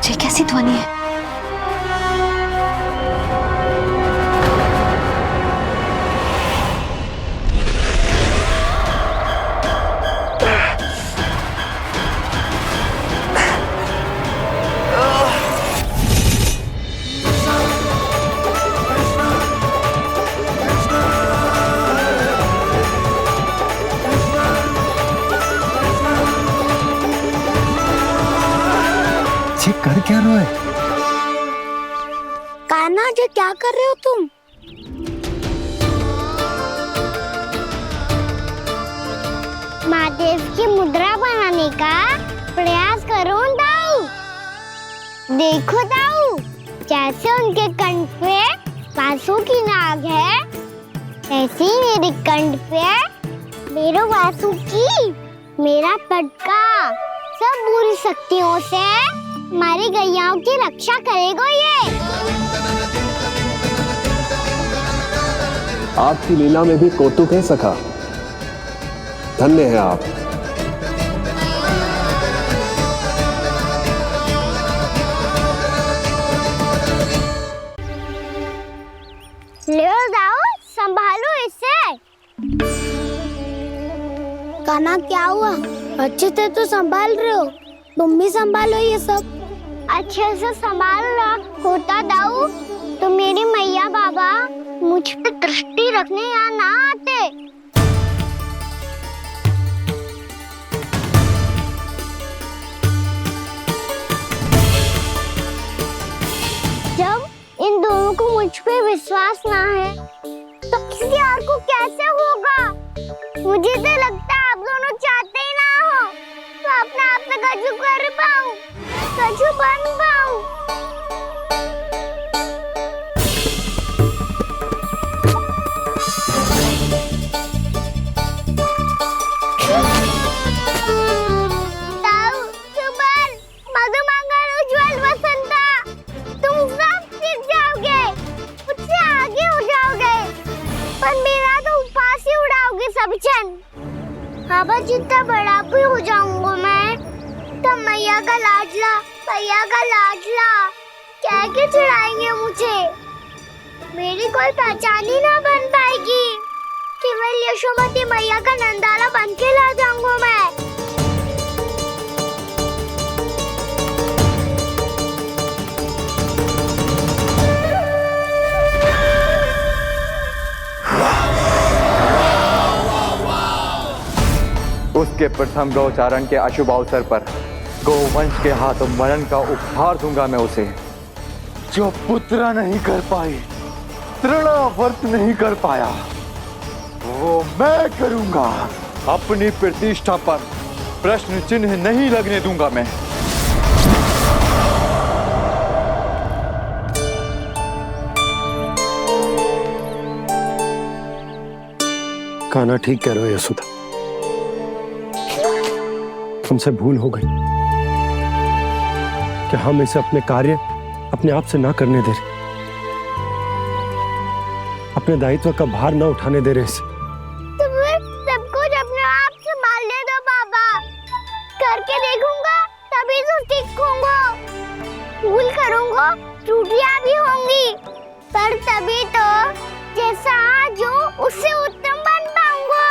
ये कैसी ध्वनि है? ये कर क्या रहे हो? कान्हा जी क्या कर रहे हो तुम? महादेव की मुद्रा बनाने का प्रयास करो दाऊ। देखो दाऊ, जैसे उनके कंठ पे बांसुरी की नाग है, ऐसे ही मेरे कंठ पे मेरा बांसुरी, मेरा पटका सब बुरी शक्तियों से हमारी गैयाओं की रक्षा करेगा ये। आपकी लीला में भी कौतुक है सखा, धन्य है आप। ले जाओ, संभालो इसे। कान्हा क्या हुआ? अच्छे से तो संभाल रहे हो, तुम भी संभालो ये सब। अच्छे से संभाल रहा होता दाऊ तो मेरी मैया बाबा मुझ पे दृष्टि रखने यहाँ ना आते। जब इन दोनों को मुझ पे विश्वास ना है तो किसी और को कैसे होगा? मुझे तो लगता है आप दोनों चाहते ही ना हो तो अपने आप में गजू कर पाऊं, गजू बन पाऊं। ताऊ, सुबल, मधुमंगल, उज्जवल, वसंता, तुम सब सीख जाओगे, मुझसे आगे हो जाओगे, पर मेरा तो उपवास ही उड़ाओगे सब जन। हाँ बस जितना बड़ा भी हो जाऊंगा मैं, तब मैया का लाडला, भैया का लाडला क्या क्या चढ़ाएंगे मुझे। मेरी कोई पहचान ही ना बन पाएगी, केवल यशोमती मैया का नंदाला बन के ला जाऊंगा मैं। उसके प्रथम गौचारण के अशुभ अवसर पर गोवंश के हाथों मरण का उपहार दूंगा मैं उसे। जो पुत्र नहीं कर पाई, तृणावर्त नहीं कर पाया, वो मैं करूंगा। अपनी प्रतिष्ठा पर प्रश्न चिन्ह नहीं लगने दूंगा मैं। कान्हा ठीक कह रहे हो यशोदा। तुमसे भूल हो गई कि हम इसे अपने कार्य अपने आप से ना करने दे रहे, अपने दायित्व का भार ना उठाने दे रहे इसे। तो फिर सब कुछ अपने आप संभालने दो बाबा, करके देखूंगा तभी तो सीखूंगा। भूल करूंगा, त्रुटियां भी होंगी, पर तभी तो जैसा आज हूं उससे उत्तम बन पाऊंगा।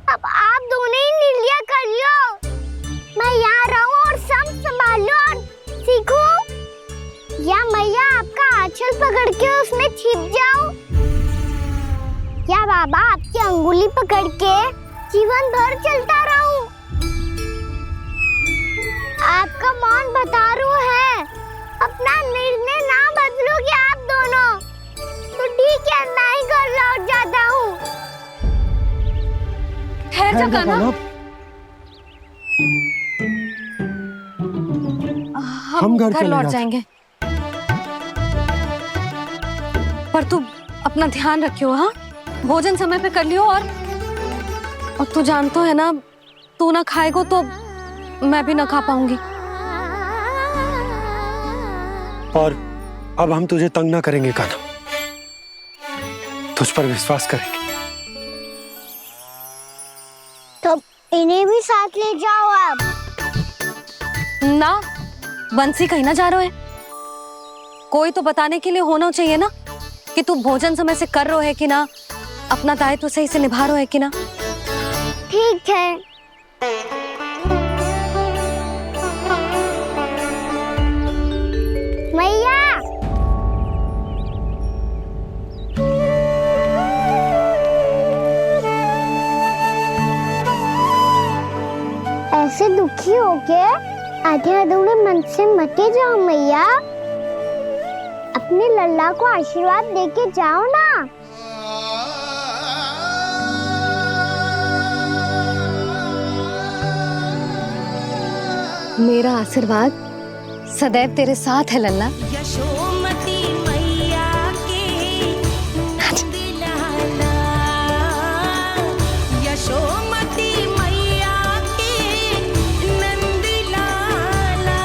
अब आप दोनों ही निर्णय कर लो, मैं यहाँ रहूं और सब संभाल लूं और सीखूं, या मैया आपका आंचल पकड़ के उसमें छिप जाऊं, या बाबा आपकी अंगुली पकड़ के जीवन भर चलता रहूं। आपका मौन बता रहा है, अपना निर्णय ना बदलोगे आप दोनों तो ठीक है, मैं ही घर लौट जाता हूँ। ठहर जा कान्हा, हम घर लौट जाएंगे, पर तू अपना ध्यान रखियो। हाँ, भोजन समय पे कर लियो, और तू जानतो है ना, तू ना खाएगो तो मैं भी ना खा पाऊंगी। और अब हम तुझे तंग ना करेंगे कान्हा, तुझ पर विश्वास करेंगे। तो इन्हें भी साथ ले जाओ आप। ना, बंसी कहीं ना जा रहे है, कोई तो बताने के लिए होना चाहिए ना कि तू भोजन समय से कर रहे है कि ना, अपना दायित्व सही से निभा रहे है कि ना। ठीक है। मैया, ऐसे दुखी हो के आधे अधूरे मन से मत जाओ मैया, अपने लल्ला को आशीर्वाद देके जाओ ना। मेरा आशीर्वाद सदैव तेरे साथ है लल्ला। यशोमती मैया के नंद लाला, यशोमती मैया के नंद लाला,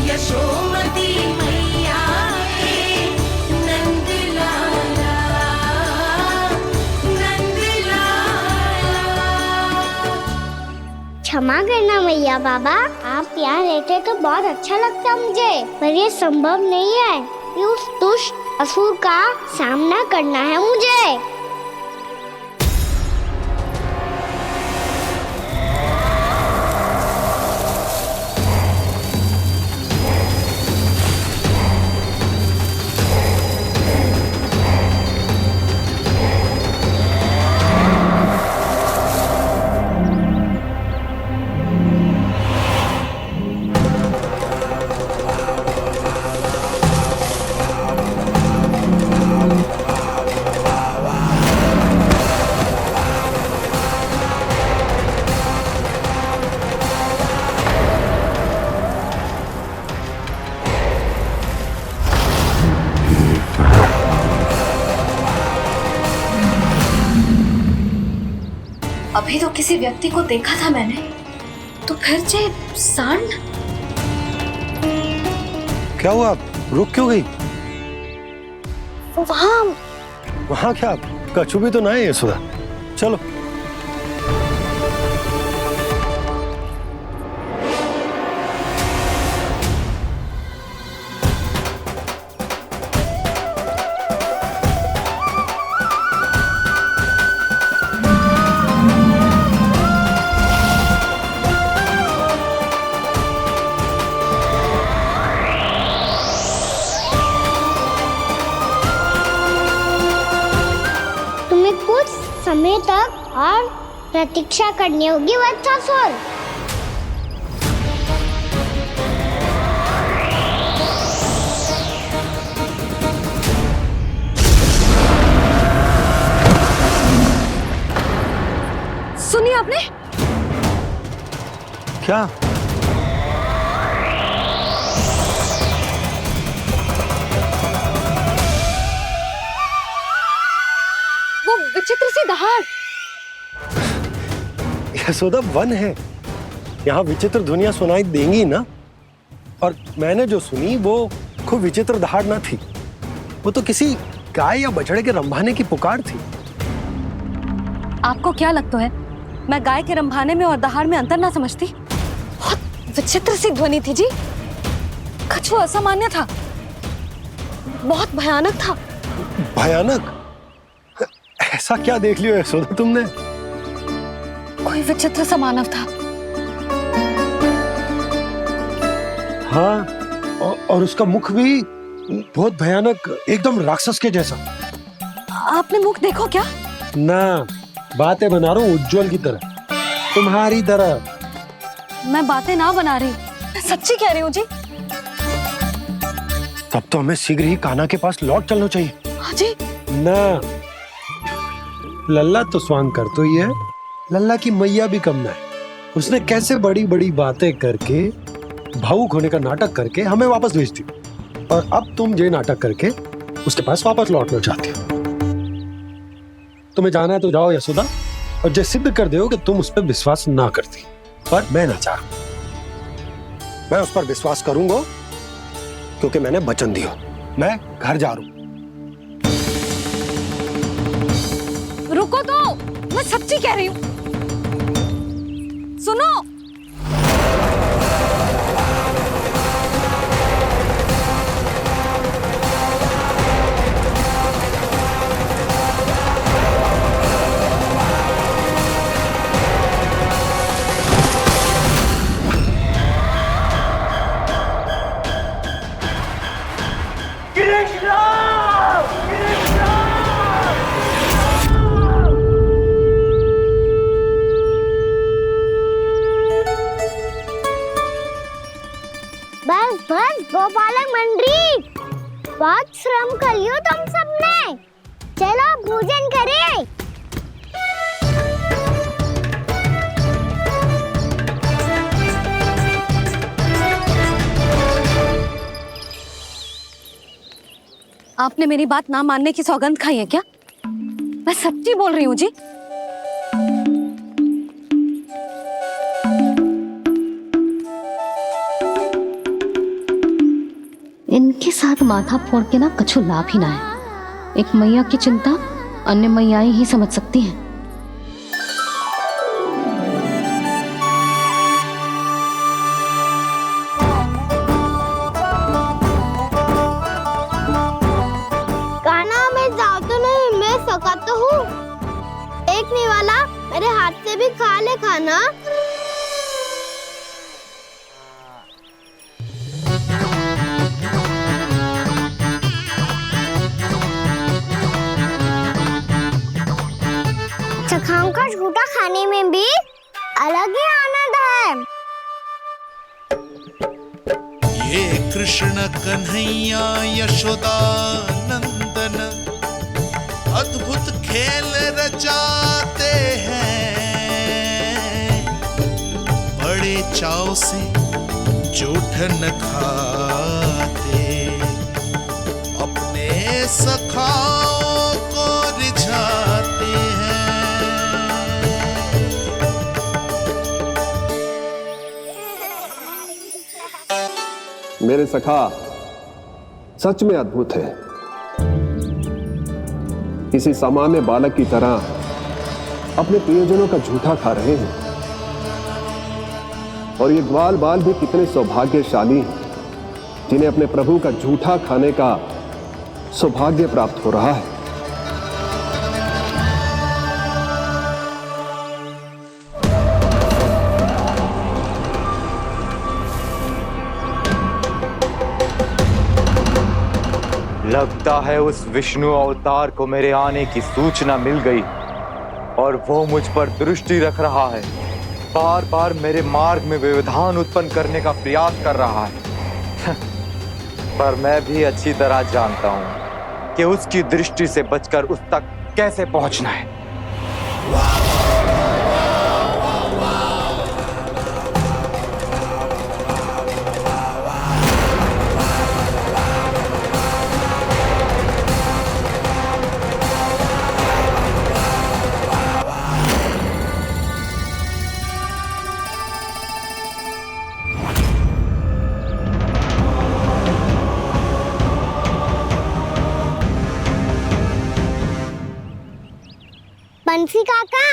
यशोमती मैया के नंद लाला, नंद लाला। क्षमा करना मैया बाबा, आप यहाँ रहते तो बहुत अच्छा लगता मुझे, पर ये संभव नहीं है कि उस दुष्ट असुर का सामना करना है मुझे। अभी तो किसी व्यक्ति को देखा था मैंने, तो फिर से सांड। क्या हुआ, रुक क्यों गई? वहाँ क्या कछु भी तो नहीं है सुधा, चलो। समय तक और प्रतीक्षा करनी होगी वत्सासुर। सुनिए आपने, क्या? वो विचित्र सी दहाड़। यशोदा, वन है, यहाँ विचित्र ध्वनियां सुनाई देंगी ना। और मैंने जो सुनी वो खूब विचित्र दहाड़ ना थी, वो तो किसी गाय या बछड़े के रंभाने की पुकार थी। आपको क्या लगता है मैं गाय के रंभाने में और दहाड़ में अंतर ना समझती? बहुत विचित्र सी ध्वनि थी जी, कुछ वो असामान्य था, बहुत भयानक था। भयानक? ऐसा क्या देख लियो यशोदा तुमने? कोई विचित्र सा मानव था। हाँ, और उसका मुख भी बहुत भयानक, एकदम राक्षस के जैसा। आपने मुख देखो क्या? ना, बातें बना रहा हूँ उज्जवल की तरह, तुम्हारी तरह। मैं बातें ना बना रही, मैं सच्ची कह रही हूँ जी। तब तो हमें शीघ्र ही कान्हा के पास लौट चलना चाहिए। हाँ जी। ना, लल्ला तो स्वांग कर तो ही है, लल्ला की मैया भी कम ना है। उसने कैसे बड़ी बड़ी बातें करके, भावुक होने का नाटक करके हमें वापस भेज दी, और अब तुम ये नाटक करके उसके पास वापस लौटना चाहती हो। तुम्हें जाना है तो जाओ यशोदा, और ये सिद्ध कर दो कि तुम उस पर विश्वास ना करती। पर मैं ना चाह, मैं उस पर विश्वास करूंगा क्योंकि मैंने वचन दिया। मैं घर जा रहा हूं। रुको तो, मैं सच्ची कह रही हूँ, सुनो। बस बस गोपालक मंडली, बहुत श्रम कर लियो तुम सबने, चलो भोजन करें। आपने मेरी बात ना मानने की सौगंध खाई है क्या? मैं सच्ची बोल रही हूँ जी। इनके साथ माथा फोड़ के ना कछु लाभ ही ना है। एक मैया की चिंता अन्य मैयाएं ही समझ सकती हैं। कान्हा, मैं जाओ तो नहीं, मैं सका तो हूँ। एक नहीं वाला मेरे हाथ से भी खा ले खाना। चखाओं का झूठा खाने में भी अलग ही आनंद है। ये कृष्ण कन्हैया यशोदा नंदन अद्भुत खेल रचाते हैं, बड़े चाव से जूठन खाते, अपने सखाओं को रिझाते हैं। मेरे सखा सच में अद्भुत है। किसी सामान्य बालक की तरह अपने प्रियजनों का झूठा खा रहे हैं, और ये ग्वाल बाल भी कितने सौभाग्यशाली हैं जिन्हें अपने प्रभु का झूठा खाने का सौभाग्य प्राप्त हो रहा है। लगता है उस विष्णु अवतार को मेरे आने की सूचना मिल गई और वो मुझ पर दृष्टि रख रहा है। बार बार मेरे मार्ग में व्यवधान उत्पन्न करने का प्रयास कर रहा है। पर मैं भी अच्छी तरह जानता हूं कि उसकी दृष्टि से बचकर उस तक कैसे पहुंचना है। तुलसी काका।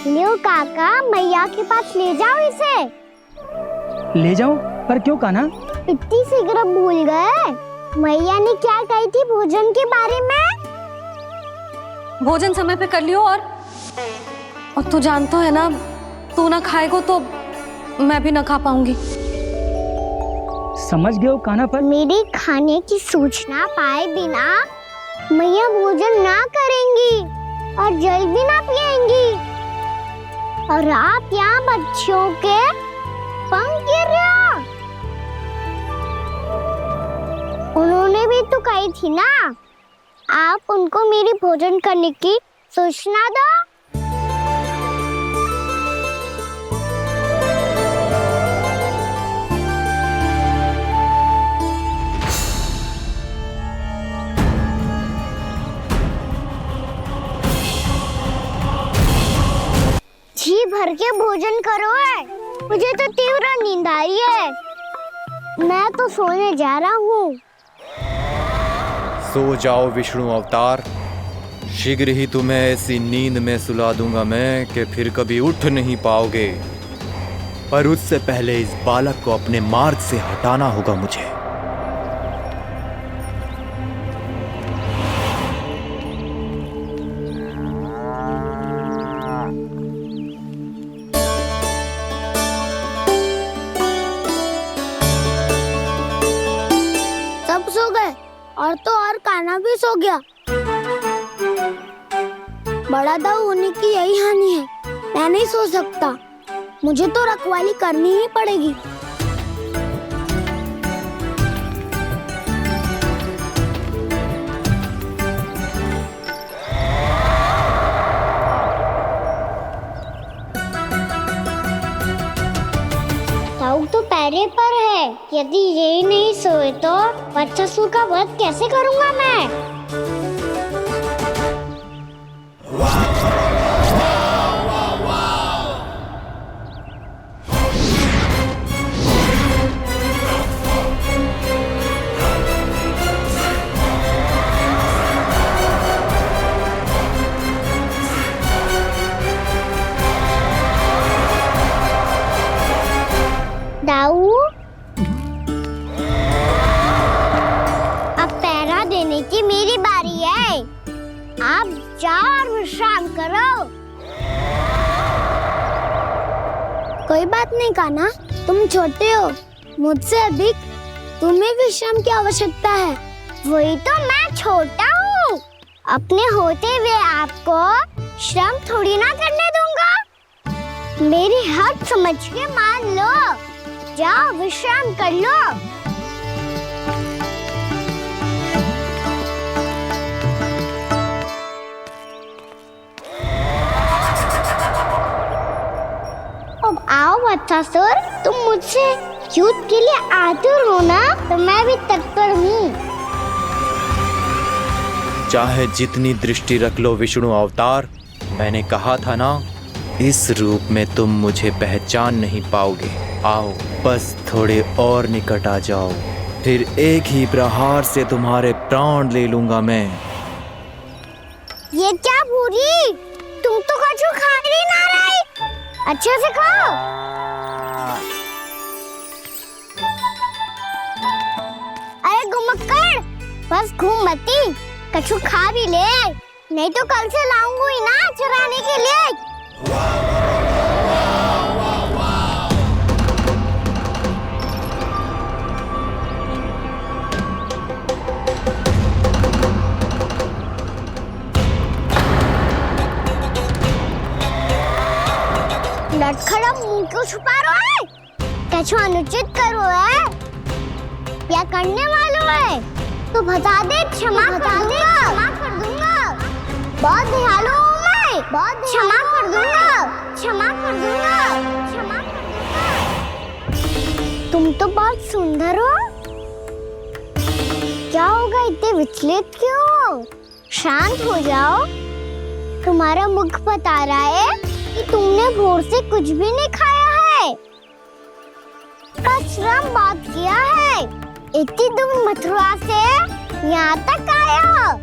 लियो काका, मैया के पास ले जाओ इसे। ले जाओ? पर क्यों कान्हा? इतनी शीघ्र भूल गए? मैया ने क्या कही थी भोजन के बारे में? भोजन समय पे कर लियो। और तू जानता है ना, तू ना खाएगा तो मैं भी ना खा पाऊंगी। समझ गए हो कान्हा? पर मेरे खाने की सूचना पाए बिना मैया भोजन ना करेंगी और जल भी ना पिएंगी। और आप यहाँ बच्चों के पंख गिर रहे हो। उन्होंने भी तो कही थी ना, आप उनको मेरी भोजन करने की सूचना दो। जी भर के भोजन करो है, मुझे तो तीव्र नींद आ रही है। मैं तो सोने जा रहा हूँ। सो जाओ विष्णु अवतार, शीघ्र ही तुम्हें ऐसी नींद में सुला दूंगा मैं कि फिर कभी उठ नहीं पाओगे। पर उससे पहले इस बालक को अपने मार्ग से हटाना होगा मुझे। सब सो गए और तो और कान्हा भी सो गया। बड़ा दाऊ होने की यही हानि है, मैं नहीं सो सकता। मुझे तो रखवाली करनी ही पड़ेगी। दाऊ तो पैरे पर है। यदि यही नहीं सोए तो बच्चासुर का वध कैसे करूंगा मैं? दाऊ, अब पहरा देने की मेरी बारी है। आप जाओ और विश्राम करो। कोई बात नहीं कान्हा, तुम छोटे हो, मुझसे अधिक तुम्हें विश्राम की आवश्यकता है। वही तो मैं छोटा हूँ, अपने होते हुए आपको श्रम थोड़ी ना करने दूंगा। मेरी हद समझ के मान लो। जाओ विश्राम कर लो। अब आओ बच्चासुर, तुम मुझसे युद्ध के लिए आतुर हो ना, तो मैं भी तत्पर हूँ। चाहे जितनी दृष्टि रख लो विष्णु अवतार, मैंने कहा था ना, इस रूप में तुम मुझे पहचान नहीं पाओगे। आओ, बस थोड़े और निकट आ जाओ, फिर एक ही प्रहार से तुम्हारे प्राण ले लूंगा मैं। ये क्या भूरी, तुम तो कछु खा ही ना रही। अच्छे से खाओ। अरे घुमक्कड़, बस घूम मती, कछु खा भी ले, नहीं तो कल से लाऊंगी ही ना चुराने के लिए। लटखड़ा मुंह क्यों छुपा रहा है? कछु अनुचित करो है या करने वालों है तो बता दे, क्षमा कर दूंगा। बहुत दयालु हूँ मैं, बहुत क्षमा कर दूंगा। तुम तो बहुत सुंदर हो। क्या होगा, इतने विचलित क्यों हो? शांत हो जाओ। तुम्हारा मुख बता रहा है कि तुमने भोर से कुछ भी नहीं खाया है, बस श्रम बहुत किया है। इतनी दूर मथुरा से यहाँ तक आए हो?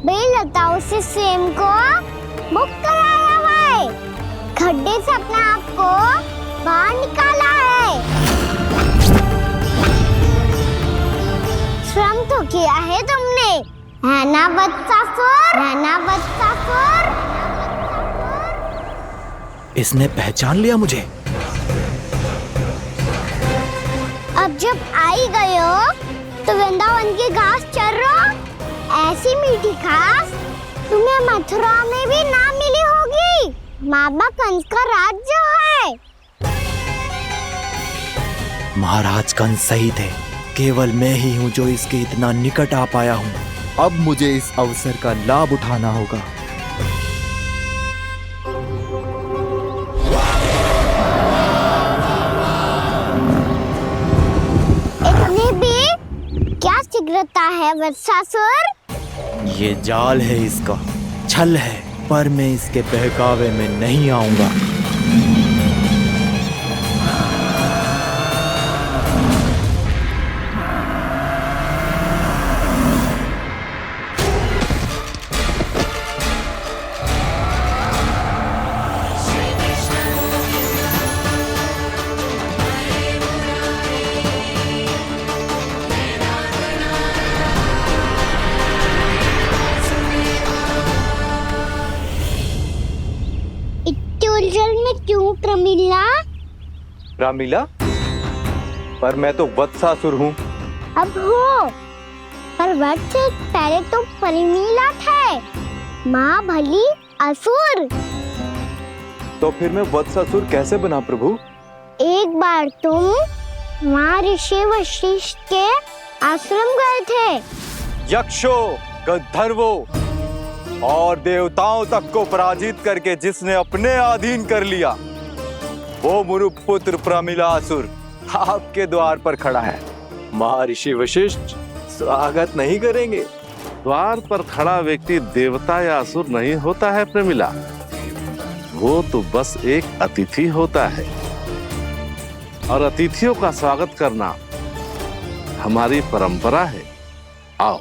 बेलता उसे सेम को बुक कराया हुआ है, खड्डे से अपने आप को बाहर निकाला है। श्रम तो किया है तुमने, है ना वत्सासुर? है ना वत्सासुर? इसने पहचान लिया मुझे। अब जब आई गए हो तो वृंदावन की घास चर रहो। ऐसी मीठी घास तुम्हें मथुरा में भी ना मिली होगी। बाबा कंस का राज्य है। महाराज कंस सही थे, केवल मैं ही हूँ जो इसके इतना निकट आ पाया हूँ। अब मुझे इस अवसर का लाभ उठाना होगा। इतने भी क्या शीघ्रता है वत्सासुर? ये जाल है इसका, छल है, पर मैं इसके बहकावे में नहीं आऊंगा। क्यों प्रमिला? रामीला, पर मैं तो वत्सासुर हूँ। अब हो, पर वक्त से पहले तो प्रमिला थे, माँ भली असुर। तो फिर मैं वत्सासुर कैसे बना प्रभु? एक बार तुम वहाँ ऋषि वशिष्ठ के आश्रम गए थे। यक्षों, गंधर्वों और देवताओं तक को पराजित करके जिसने अपने अधीन कर लिया, वो मुरुपुत्र प्रमिलासुर आपके द्वार पर खड़ा है। महर्षि वशिष्ठ स्वागत नहीं करेंगे। द्वार पर खड़ा व्यक्ति देवता या असुर नहीं होता है प्रमिला, वो तो बस एक अतिथि होता है, और अतिथियों का स्वागत करना हमारी परंपरा है। आओ।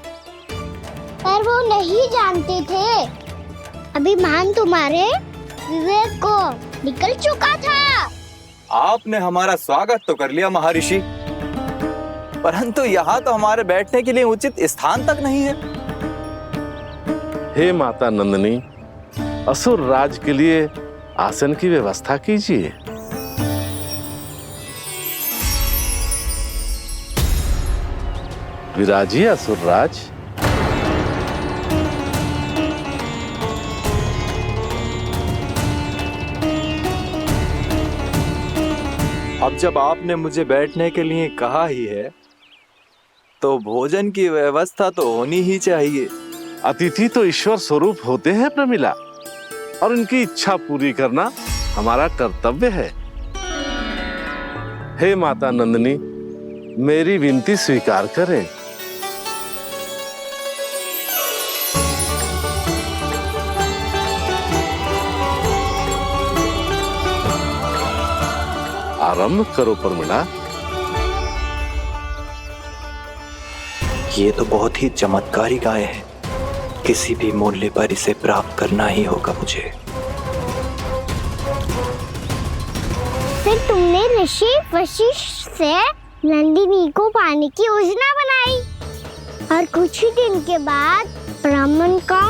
पर वो नहीं जानते थे, अभिमान तुम्हारे विवेक को निकल चुका था। आपने हमारा स्वागत तो कर लिया महर्षि, परंतु यहाँ तो हमारे बैठने के लिए उचित स्थान तक नहीं है। हे माता नंदिनी, असुर राज के लिए आसन की व्यवस्था कीजिए। विराजिए असुर राज। अब जब आपने मुझे बैठने के लिए कहा ही है, तो भोजन की व्यवस्था तो होनी ही चाहिए। अतिथि तो ईश्वर स्वरूप होते हैं प्रमिला, और उनकी इच्छा पूरी करना हमारा कर्तव्य है। हे माता नंदिनी, मेरी विनती स्वीकार करें। आरंभ करो प्रमिला। ये तो बहुत ही चमत्कारी गाय है, किसी भी मूल्य पर इसे प्राप्त करना ही होगा मुझे। फिर तुमने ऋषि वशिष्ठ से नंदिनी को पाने की योजना बनाई, और कुछ ही दिन के बाद ब्राह्मण का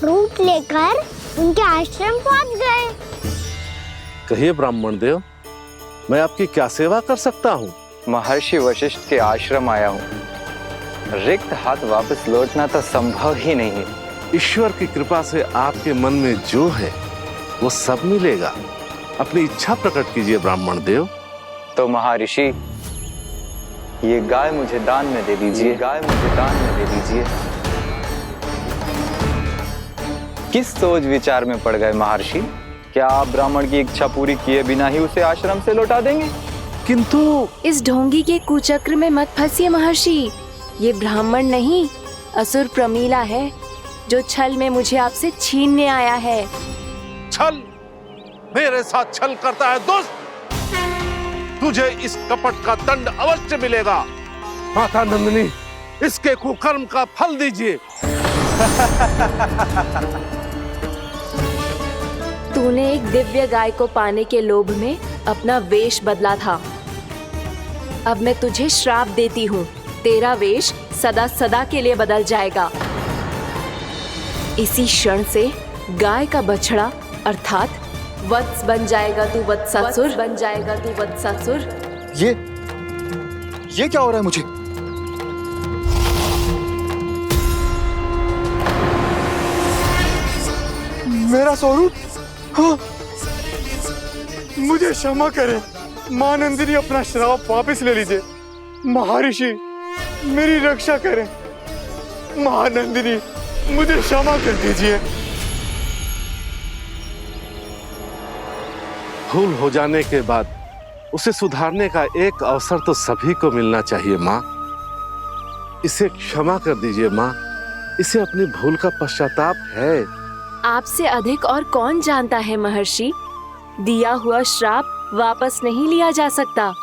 रूप लेकर उनके आश्रम पहुंच गए। कहिए ब्राह्मण देव, मैं आपकी क्या सेवा कर सकता हूँ? महर्षि वशिष्ठ के आश्रम आया हूँ। रिक्त हाथ वापस लौटना तो संभव ही नहीं है। ईश्वर की कृपा से आपके मन में जो है वो सब मिलेगा। अपनी इच्छा प्रकट कीजिए ब्राह्मण देव। तो महर्षि, ये गाय मुझे दान में दे दीजिए। गाय मुझे दान में दे दीजिए। किस सोच विचार में पड़ गए महर्षि? क्या आप ब्राह्मण की इच्छा पूरी किए बिना ही उसे आश्रम से लौटा देंगे? किंतु इस ढोंगी के कुचक्र में मत फंसिए महर्षि। ये ब्राह्मण नहीं, असुर प्रमीला है, जो छल में मुझे आपसे छीनने आया है। छल? मेरे साथ छल करता है दुष्ट? तुझे इस कपट का दंड अवश्य मिलेगा। माता नंदिनी, इसके कुकर्म का फल दीजिए। तूने एक दिव्य गाय को पाने के लोभ में अपना वेश बदला था। अब मैं तुझे श्राप देती हूँ, तेरा वेश सदा सदा के लिए बदल जाएगा। इसी क्षण से गाय का बछड़ा अर्थात वत्स बन जाएगा तू वत्सासुर, बन जाएगा तू वत्सासुर। ये क्या हो रहा है मुझे? मेरा स्वरूप? हाँ। मुझे क्षमा करें मां नंदिनी, अपना श्राप वापस ले लीजिए। महर्षि मेरी रक्षा करें। महानंदिनी मुझे क्षमा कर दीजिए। भूल हो जाने के बाद उसे सुधारने का एक अवसर तो सभी को मिलना चाहिए माँ। इसे क्षमा कर दीजिए माँ, इसे अपनी भूल का पश्चाताप है। आपसे अधिक और कौन जानता है महर्षि, दिया हुआ श्राप वापस नहीं लिया जा सकता।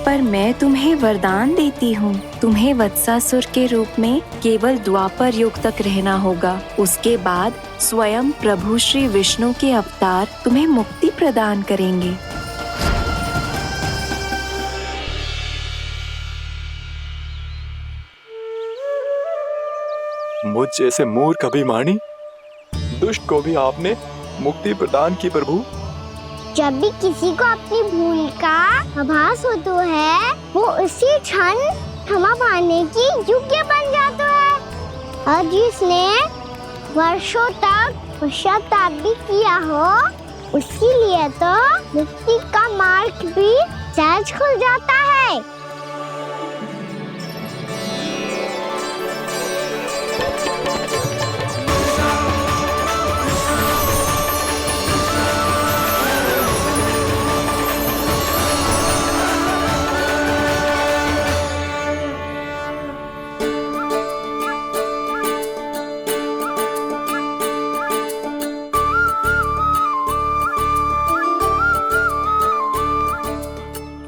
पर मैं तुम्हें वरदान देती हूँ, तुम्हें वत्सासुर के रूप में केवल द्वापर युग तक रहना होगा। उसके बाद स्वयं प्रभु श्री विष्णु के अवतार तुम्हें मुक्ति प्रदान करेंगे। मुझ जैसे मूर्ख अभिमानी दुष्ट को भी आपने मुक्ति प्रदान की प्रभु। जब भी किसी को अपनी भूल का आभास होता है, वो उसी क्षण क्षमा पाने की योग्य बन जाता है। और जिसने वर्षों तक पश्चाताप भी किया हो, उसके लिए तो मुक्ति का मार्ग भी सहज खुल जाता है।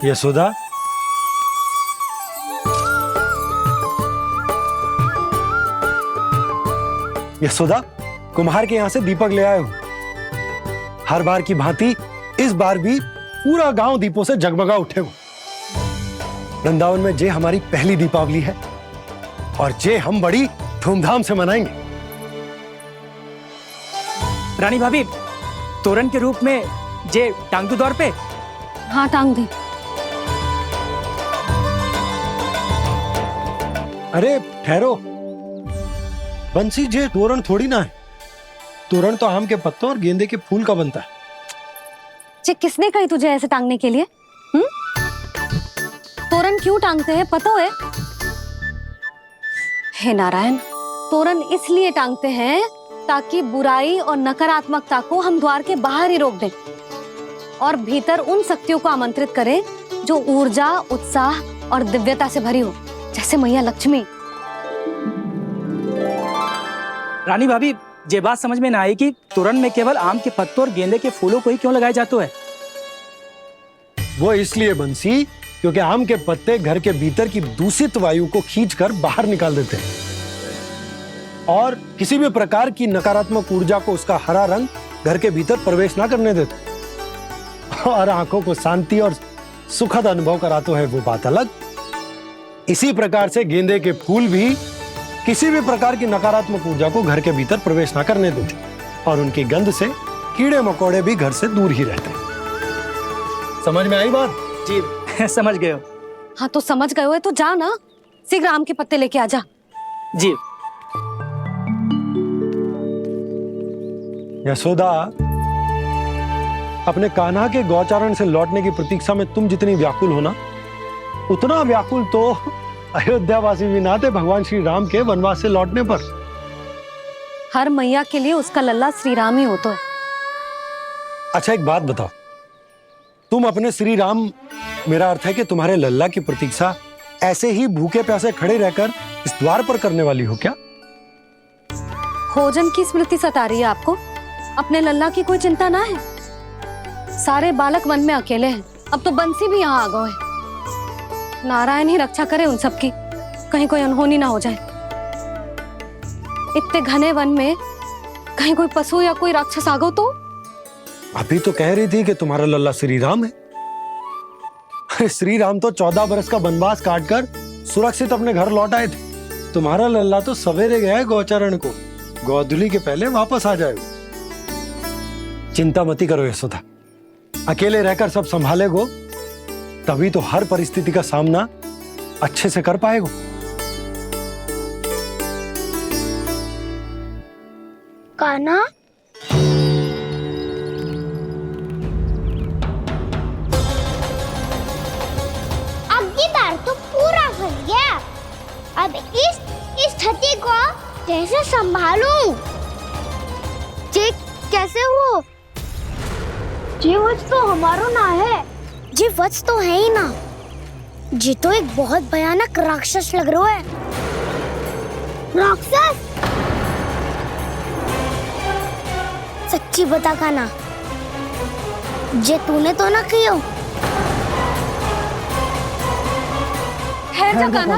यशोदा, यशोदा, कुम्हार के यहाँ से दीपक ले आए हूं। हर बार की भांति इस बार भी पूरा गांव दीपों से जगमगा उठे हो। वृंदावन में जे हमारी पहली दीपावली है और जे हम बड़ी धूमधाम से मनाएंगे। रानी भाभी, तोरण के रूप में जे टांग दो द्वार पे। हाँ, टांग दे। अरे ठहरो, बंसी, जे तोरण थोड़ी ना है। तोरण तो आम के पत्तों और गेंदे के फूल का बनता है। जे किसने कही तुझे ऐसे टांगने के लिए? तोरण क्यों टांगते हैं पता है? हे नारायण, तोरण इसलिए टांगते हैं ताकि बुराई और नकारात्मकता को हम द्वार के बाहर ही रोक दें और भीतर उन शक्तियों को आमंत्रित करें जो ऊर्जा, उत्साह और दिव्यता से भरी हो, जैसे मैया लक्ष्मी। रानी भाभी, ये बात समझ में ना आई कि तोरण में केवल आम के पत्तों और गेंदे के फूलों को ही क्यों लगाया जाता है? वो इसलिए बंसी, क्योंकि आम के पत्ते घर के भीतर की दूषित वायु को खींचकर बाहर निकाल देते हैं और किसी भी प्रकार की नकारात्मक ऊर्जा को उसका हरा रंग घर के भीतर प्रवेश ना करने देते और आंखों को शांति और सुखद अनुभव कराता है, वो बात अलग। इसी प्रकार से गेंदे के फूल भी किसी भी प्रकार की नकारात्मक ऊर्जा को घर के भीतर प्रवेश ना करने देते और उनकी गंध से कीड़े मकोड़े भी घर से दूर ही रहते हैं। समझ में आई बात? जी समझ गए हो। हाँ, तो समझ गए हो तो जा ना, शीघ्र आम के पत्ते लेके आ जा। जी। यशोदा, अपने कान्हा के गौचारण से लौटने की प्रतीक्षा में तुम जितनी व्याकुल हो ना, उतना व्याकुल तो अयोध्यावासी भी ना थे भगवान श्री राम के वनवास से लौटने पर। हर मैया के लिए उसका लल्ला श्री राम ही होता है। अच्छा, एक बात बताओ, तुम अपने श्री राम, मेरा अर्थ है कि तुम्हारे लल्ला की प्रतीक्षा ऐसे ही भूखे प्यासे खड़े रहकर इस द्वार पर करने वाली हो क्या? भोजन की स्मृति सता रही है आपको? अपने लल्ला की कोई चिंता ना है। सारे बालक वन में अकेले हैं, अब तो बंसी भी यहाँ आ गए हैं। नारायण ही रक्षा करे उन सबकी। कहीं कोई अनहोनी ना हो जाए। इतने घने वन में कहीं कोई पशु या कोई राक्षस आ गो तो? अभी तो कह रही थी कि तुम्हारा लल्ला श्री राम है। श्री राम तो 14 बरस का वनवास काटकर सुरक्षित अपने घर लौट आए थे। तुम्हारा लल्ला तो सवेरे गया है गौचरण को, गोधूली के पहले वापस आ जाएगा। चिंता मती करो यशोदा, अकेले रहकर सब संभालेगो तभी तो हर परिस्थिति का सामना अच्छे से कर पाएगो। कान्हा, अब की बार तो पूरा फंस गया। अब इस स्थिति को कैसे संभालूं? ये कैसे हो? ये वत्स तो हमारो ना है। ये वत्स तो है ही ना। ये तो एक बहुत भयानक राक्षस लग रहा है। राक्षस? सच्ची बता कान्हा, ये तूने तो ना किया? ठहर जा कान्हा,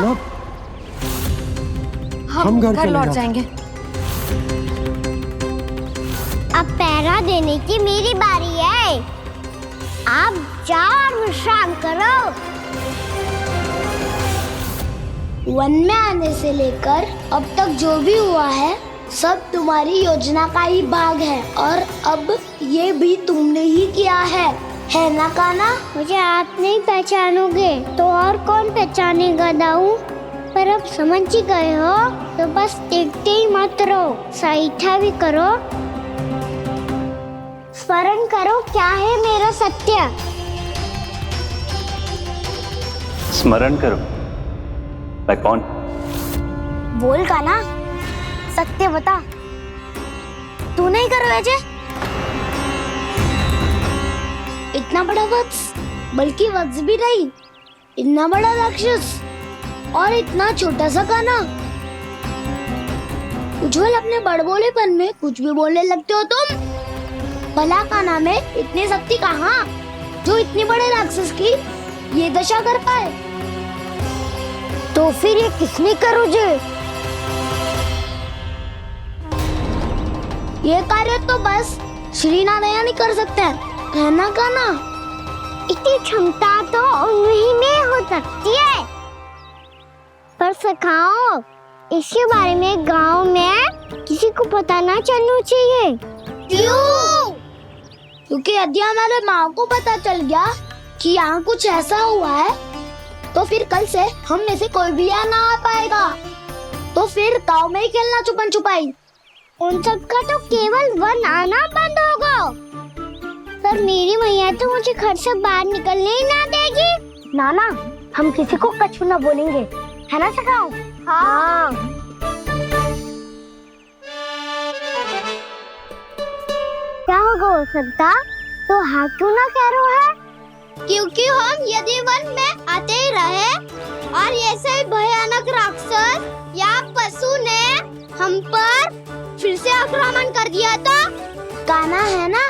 हम घर लौट जाएंगे। अब पहरा देने की मेरी बारी है। आप जाओ और विश्राम करो। वन में आने से लेकर अब तक जो भी हुआ है सब तुम्हारी योजना का ही भाग है, और अब ये भी तुमने ही किया है ना कान्हा? मुझे आप नहीं पहचानोगे तो और कौन पहचानेगा दाऊ? पर अब समझ ही गए हो तो बस देखते ही मत रहो, सईठा भी करो। स्मरण करो क्या है मेरा सत्य। स्मरण करो? मैं कौन? बोल कान्हा, सत्य बता। तू नहीं करो अजय? इतना बड़ा वत्स, बल्कि वत्स भी नहीं, इतना बड़ा राक्षस और इतना छोटा सा कान्हा। उज्जवल अपने बड़बोलेपन में कुछ भी बोलने लगते हो तुम। भला कान्हा में इतनी शक्ति कहाँ जो इतने बड़े राक्षस की ये दशा कर पाए? तो फिर ये किसने करो जे? ये कार्य तो बस श्री नारायण ही कर सकते हैं, है ना कान्हा? इतनी क्षमता तो उन्हीं में हो सकती है, पर सखाओ इसके बारे में गांव में किसी को पता ना चलना चाहिए। क्यों? क्योंकि यदि हमारे माँ को पता चल गया कि यहाँ कुछ ऐसा हुआ है तो फिर कल से हम में से कोई भी यहाँ ना आ पाएगा। तो फिर गांव में ही खेलना छुपन छुपाई। उन सब का तो केवल वन आना बंद होगा। पर मेरी मैया तो मुझे घर से बाहर निकलने ही ना देगी। नाना, हम किसी को कछु ना बोलेंगे, है ना सखाओ? हाँ। क्या होगा हो सकता? तो हाँ क्यों ना कह रहा है? क्योंकि हम यदि वन में आते ही रहे और ऐसे भयानक राक्षस या पशु ने हम पर फिर से आक्रमण कर दिया तो कान्हा, है ना,